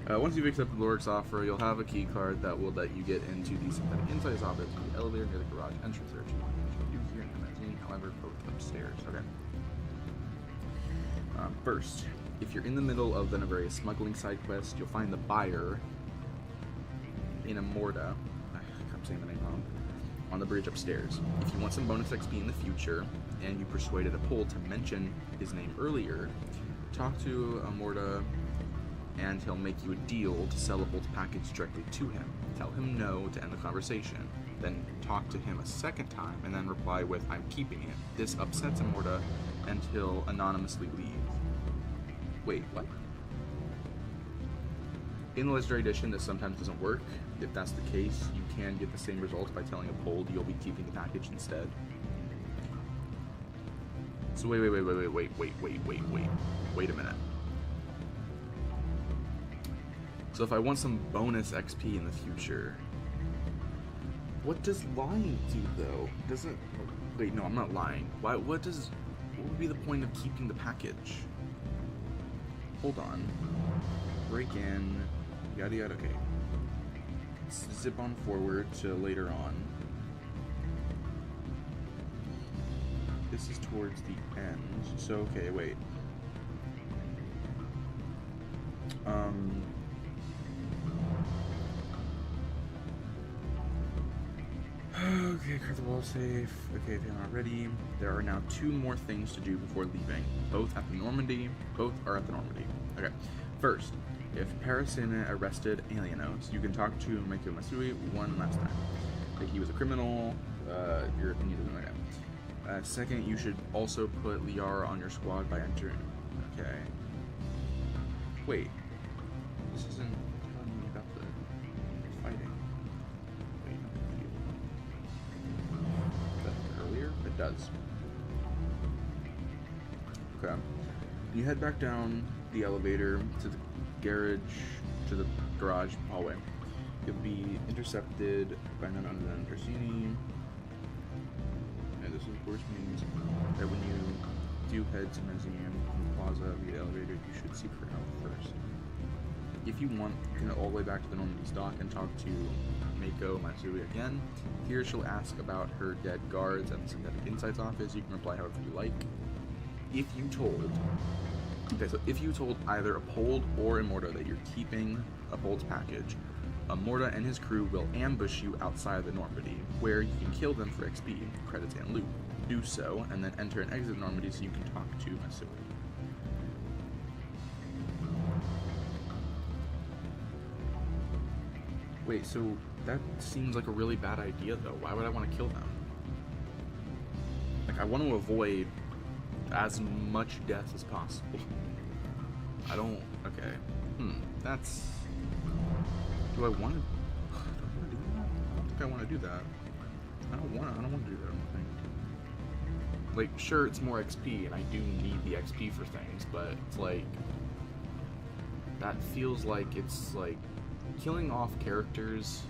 Once you've accepted Lorik's offer, you'll have a key card that will let you get into the synthetic insights office in the elevator near the garage entrance. There are 2 things you do here in the mezzanine, however, both upstairs. Okay. First, if you're in the middle of the Noveria smuggling side quest, you'll find the buyer in Amorda. I'm saying the name wrong. On the bridge upstairs. If you want some bonus XP in the future, and you persuaded a Pole to mention his name earlier, talk to Amorda, and he'll make you a deal to sell a Bolt package directly to him. Tell him no to end the conversation. Then talk to him a second time, and then reply with, I'm keeping it. This upsets Amorda, and he'll anonymously leave. Wait, what? In the Legendary Edition, this sometimes doesn't work. If that's the case, you can get the same results by telling a Pole you'll be keeping the package instead. So wait a minute. So if I want some bonus XP in the future, what does lying do though? Doesn't... Wait, no, I'm not lying. What would be the point of keeping the package? Hold on. Break in, yada yada, okay. Let's zip on forward to later on. This is towards the end, so okay, wait. Okay, clear the wall safe. Okay, if you're not ready. There are now 2 more things to do before leaving. Both at the Normandy. Both are at the Normandy. Okay. First, if Parasina arrested Alienos, you can talk to Meiko Masui one last time. Like he was a criminal, your opinion doesn't like that. Second, you should also put Liara on your squad by entering. Okay. Wait. This isn't telling me about the fighting. Wait, I'm confused. Is that earlier? It does. Okay. You head back down the elevator to the garage hallway. You'll be intercepted by none other than Persini. And this of course means that when you do head to Museum from the plaza via elevator, you should seek her out first. If you want, you can go all the way back to the Normandy's dock and talk to Meiko Matsui again. Here she'll ask about her dead guards at the Synthetic Insights office. You can reply however you like. If you told either Uphold or Immorta that you're keeping Uphold's package, Immorta and his crew will ambush you outside the Normandy, where you can kill them for XP, credits, and loot. Do so, and then enter and exit Normandy so you can talk to Matsui. Wait, so that seems like a really bad idea, though. Why would I want to kill them? Like, I want to avoid as much death as possible. I don't... Okay. That's... Do I want to... I don't think I want to do that. I don't want to do that, I don't think. Like, sure, it's more XP, and I do need the XP for things, but it's like... That feels like it's like... Killing off characters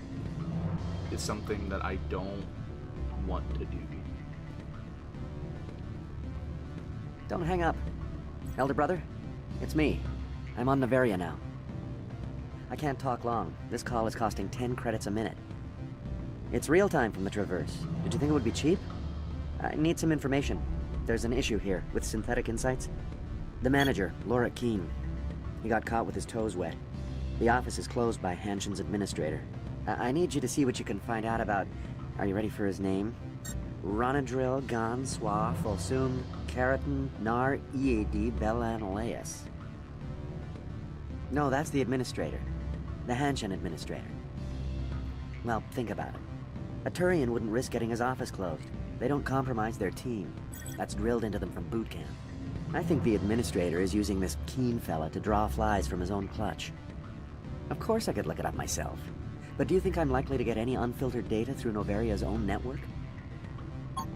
is something that I don't want to do. Don't hang up. Elder brother, it's me. I'm on Noveria now. I can't talk long. This call is costing 10 credits a minute. It's real time from the Traverse. Did you think it would be cheap? I need some information. There's an issue here with Synthetic Insights. The manager, Lorik Keene. He got caught with his toes wet. The office is closed by Hanshin's administrator. I need you to see what you can find out about... Are you ready for his name? Ronadril Gan Swa Folsum Keratin Nar Ead Belanaleus. No, that's the administrator. The Hanshin administrator. Well, think about it. A Turian wouldn't risk getting his office closed. They don't compromise their team. That's drilled into them from boot camp. I think the administrator is using this Keene fella to draw flies from his own clutch. Of course I could look it up myself. But do you think I'm likely to get any unfiltered data through Noveria's own network?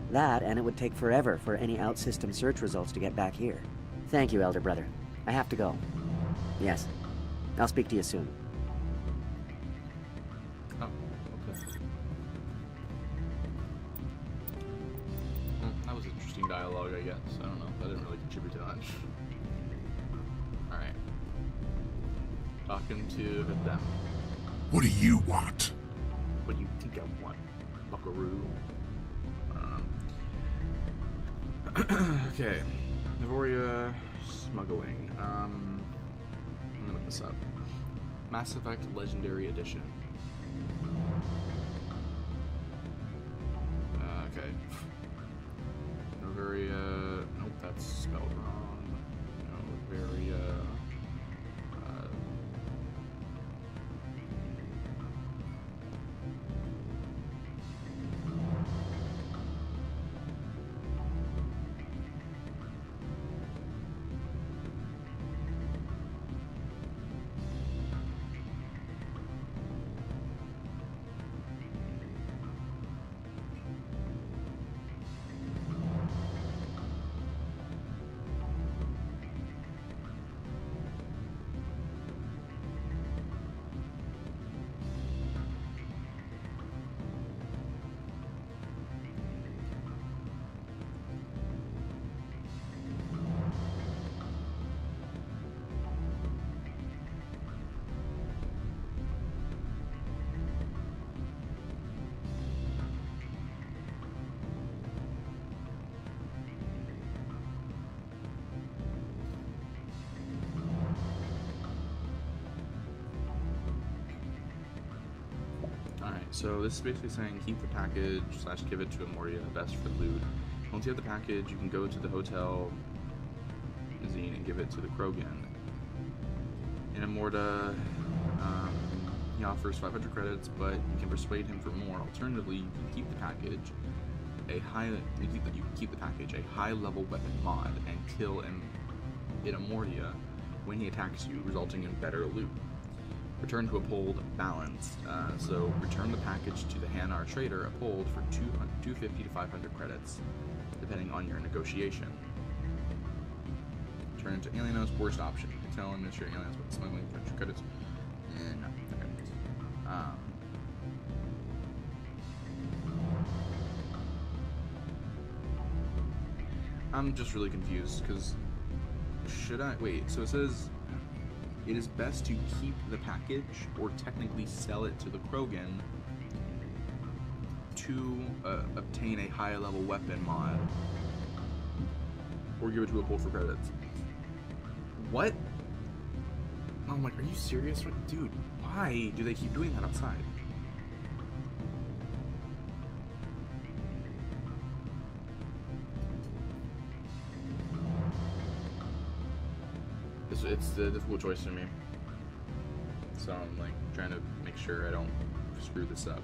That, and it would take forever for any out-system search results to get back here. Thank you, Elder Brother. I have to go. Yes. I'll speak to you soon. Oh, okay. Well, that was interesting dialogue, I guess. I don't know. That didn't really contribute to much. Alright. Talking to them. What do you want? What do you think I want, buckaroo? Okay. Noveria smuggling. I'm gonna look this up. Mass Effect Legendary Edition. Okay. Noveria. Nope, that's spelled wrong. Noveria. So this is basically saying keep the package / give it to Immorta, best for loot. Once you have the package, you can go to the hotel Zine and give it to the Krogan. In Immorta, he offers 500 credits, but you can persuade him for more. Alternatively, you can keep the package, a high-level weapon mod, and kill him in Immorta when he attacks you, resulting in better loot. Return to Uphold balanced. So return the package to the Hanar trader Uphold for 250 to 500 credits, depending on your negotiation. Turn into Alienos, worst option. You can tell him that you're Alienos with smuggling 200 credits. And okay. I'm just really confused because should I wait? So it says it is best to keep the package or technically sell it to the Krogan to obtain a high level weapon mod, or give it to a pull for credits. What? Oh my, are you serious? What, dude, why do they keep doing that outside? It's the difficult choice for me. So I'm like trying to make sure I don't screw this up.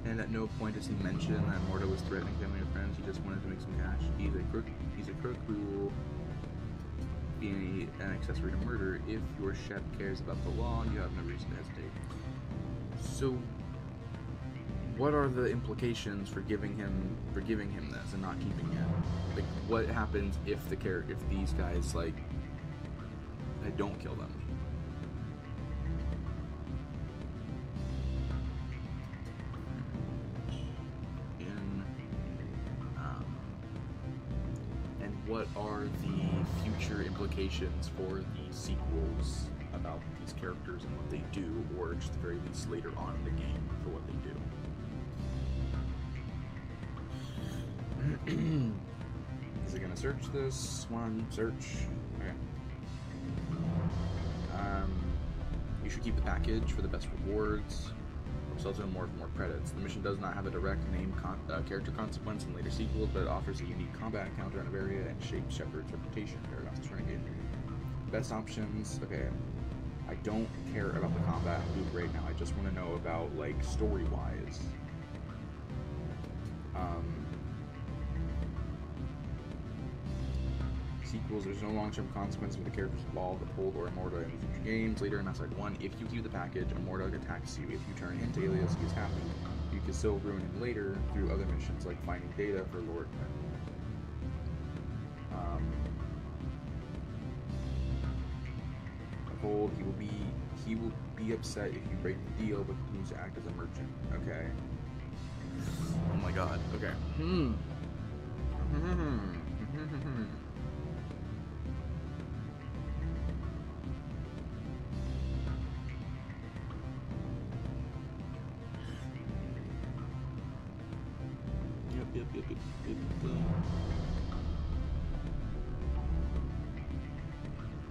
And at no point does he mention that Immorta was threatening family or friends. He just wanted to make some cash. He's a crook who will be an accessory to murder. If your chef cares about the law, you have no reason to hesitate. So, what are the implications for giving him this and not keeping it? Like, what happens if these guys I don't kill them? What are the future implications for the sequels about these characters and what they do, or just at the very least later on in the game for what they do? Is it gonna search this one? Search. Okay. You should keep the package for the best rewards. Also more credits. The mission does not have a direct name character consequence in later sequels, but it offers a unique combat encounter in Noveria and shapes Shepard's reputation. Paradox's Renegade. Best options. Okay, I don't care about the combat loop right now. I just want to know about story-wise. Sequels, there's no long-term consequence for the characters involved, Uphold or Immorta in future games. Later in Mass Effect 1, if you keep the package, Immorta attacks you. If you turn him to Alias, he is happy. You can still ruin him later through other missions, like finding data for Lord. Uphold, he will be upset if you break the deal, but continues to act as a merchant. Okay. Oh my god. Okay.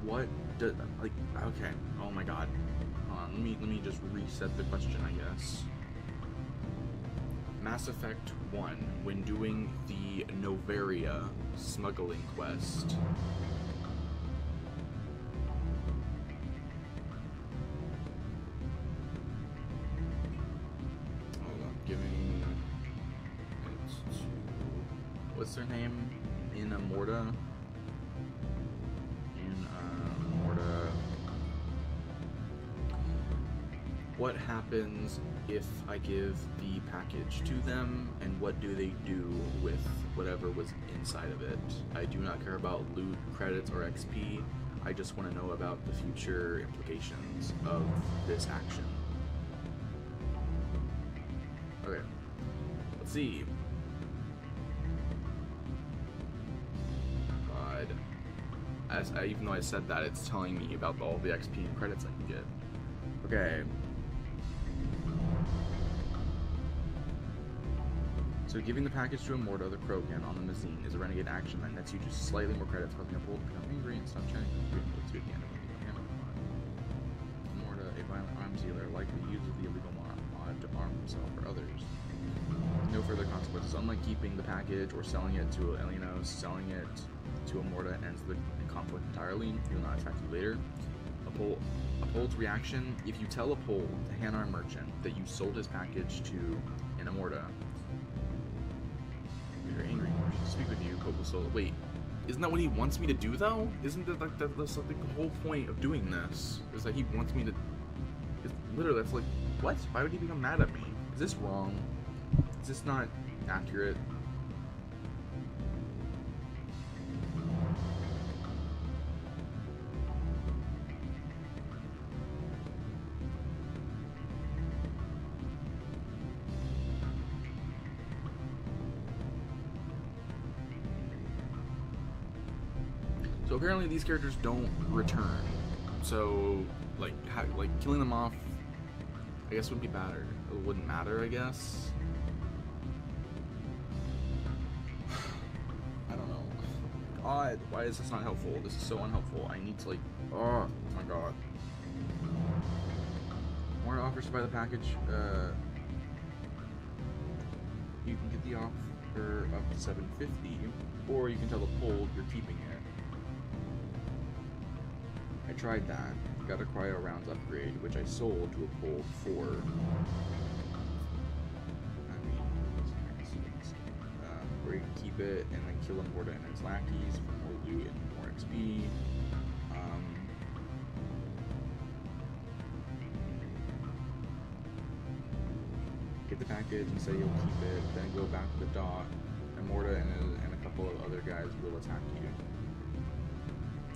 What does okay, oh my god. Hold on, let me just reset the question, I guess. Mass Effect 1, when doing the Noveria smuggling quest, what's their name in Immorta? what happens if I give the package to them, and what do they do with whatever was inside of it? I do not care about loot, credits, or XP. I just want to know about the future implications of this action. Okay, let's see. God. Even though I said that, it's telling me about all the XP and credits I can get. Okay. So giving the package to Immorta, the Krogan, on the Mazine is a renegade action that nets you just slightly more credits, causing Uphold to become angry and stop chatting with you until at the end of the Immorta, a violent arms dealer, likely uses the illegal mod to arm himself or others. No further consequences. Unlike keeping the package or selling it to Elienos, selling it to Immorta ends the conflict entirely. He will not attack you later. Uphold's reaction: if you tell Uphold, the Hanar merchant, that you sold his package to an Immorta, you're angry. He should speak with you. Coco Solo. Wait, isn't that what he wants me to do though? Isn't that like that's like the whole point of doing this? Is that he wants me to? It's literally, that's like, what? Why would he become mad at me? Is this wrong? Is this not accurate? So apparently these characters don't return. So like killing them off, I guess would be better. It wouldn't matter, I guess. I don't know. God, why is this not helpful? This is so unhelpful. I need to like, oh my god. More offers to buy the package. You can get the offer up to $750, or you can tell the Uphold you're keeping it. I tried that. Got a cryo rounds upgrade, which I sold to Uphold for. Where you can keep it and then kill Immorta and his lackeys for more loot and more XP. Get the package and say you'll keep it, then go back to the dock. Immorta and a couple of other guys will attack you.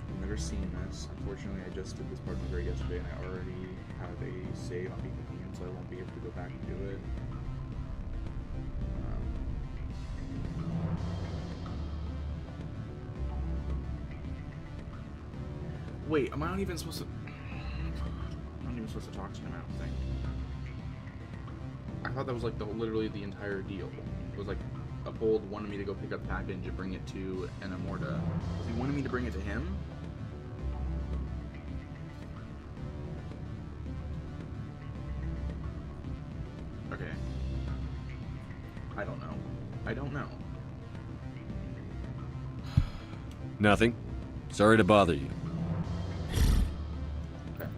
I've never seen this. Unfortunately, I just did this part of the very yesterday, and I already have a save on Peak, so I won't be able to go back and do it. Wait, am I not even supposed to? I'm not even supposed to talk to him, I don't think. I thought that was like literally the entire deal. It was like Uphold wanted me to go pick up the package and bring it to an Immorta. Was he wanting me to bring it to him? Okay. I don't know. I don't know. Nothing. Sorry to bother you. Okay.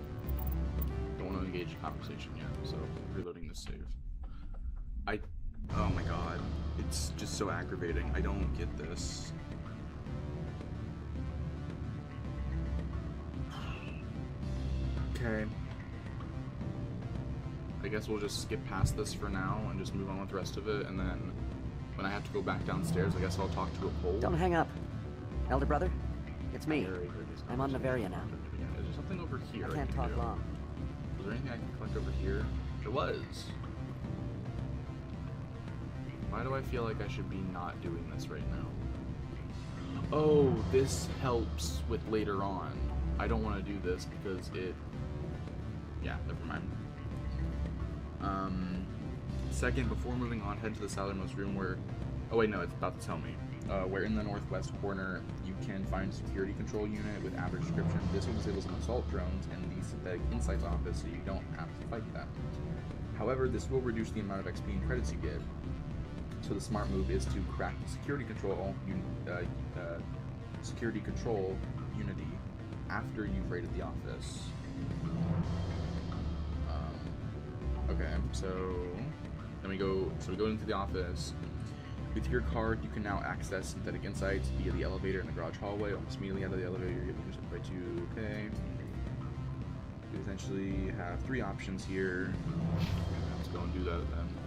Don't want to engage in conversation yet, so reloading this save. Oh my god. It's just so aggravating. I don't get this. Okay. I guess we'll just skip past this for now and just move on with the rest of it, and then when I have to go back downstairs, I guess I'll talk to Uphold. Don't hang up. Elder brother, it's me. I'm on Noveria now. Is there something over here I can't talk long. Was there anything I can collect over here? There was. Why do I feel like I should be not doing this right now? Oh, this helps with later on. I don't want to do this because it... Yeah, never mind. Second, before moving on, head to the southernmost room where... Oh wait, no, it's about to tell me. Where in the northwest corner, you can find a security control unit with average description. This will disable some assault drones in the Synthetic Insights office, so you don't have to fight them. However, this will reduce the amount of XP and credits you get. So the smart move is to crack the security control unity after you've raided the office. Okay, so then we go into the office. With your card, you can now access Synthetic Insights via the elevator in the garage hallway. Almost immediately out of the elevator, you're getting intercepted by 2. Okay. You essentially have 3 options here. Let's go and do that then.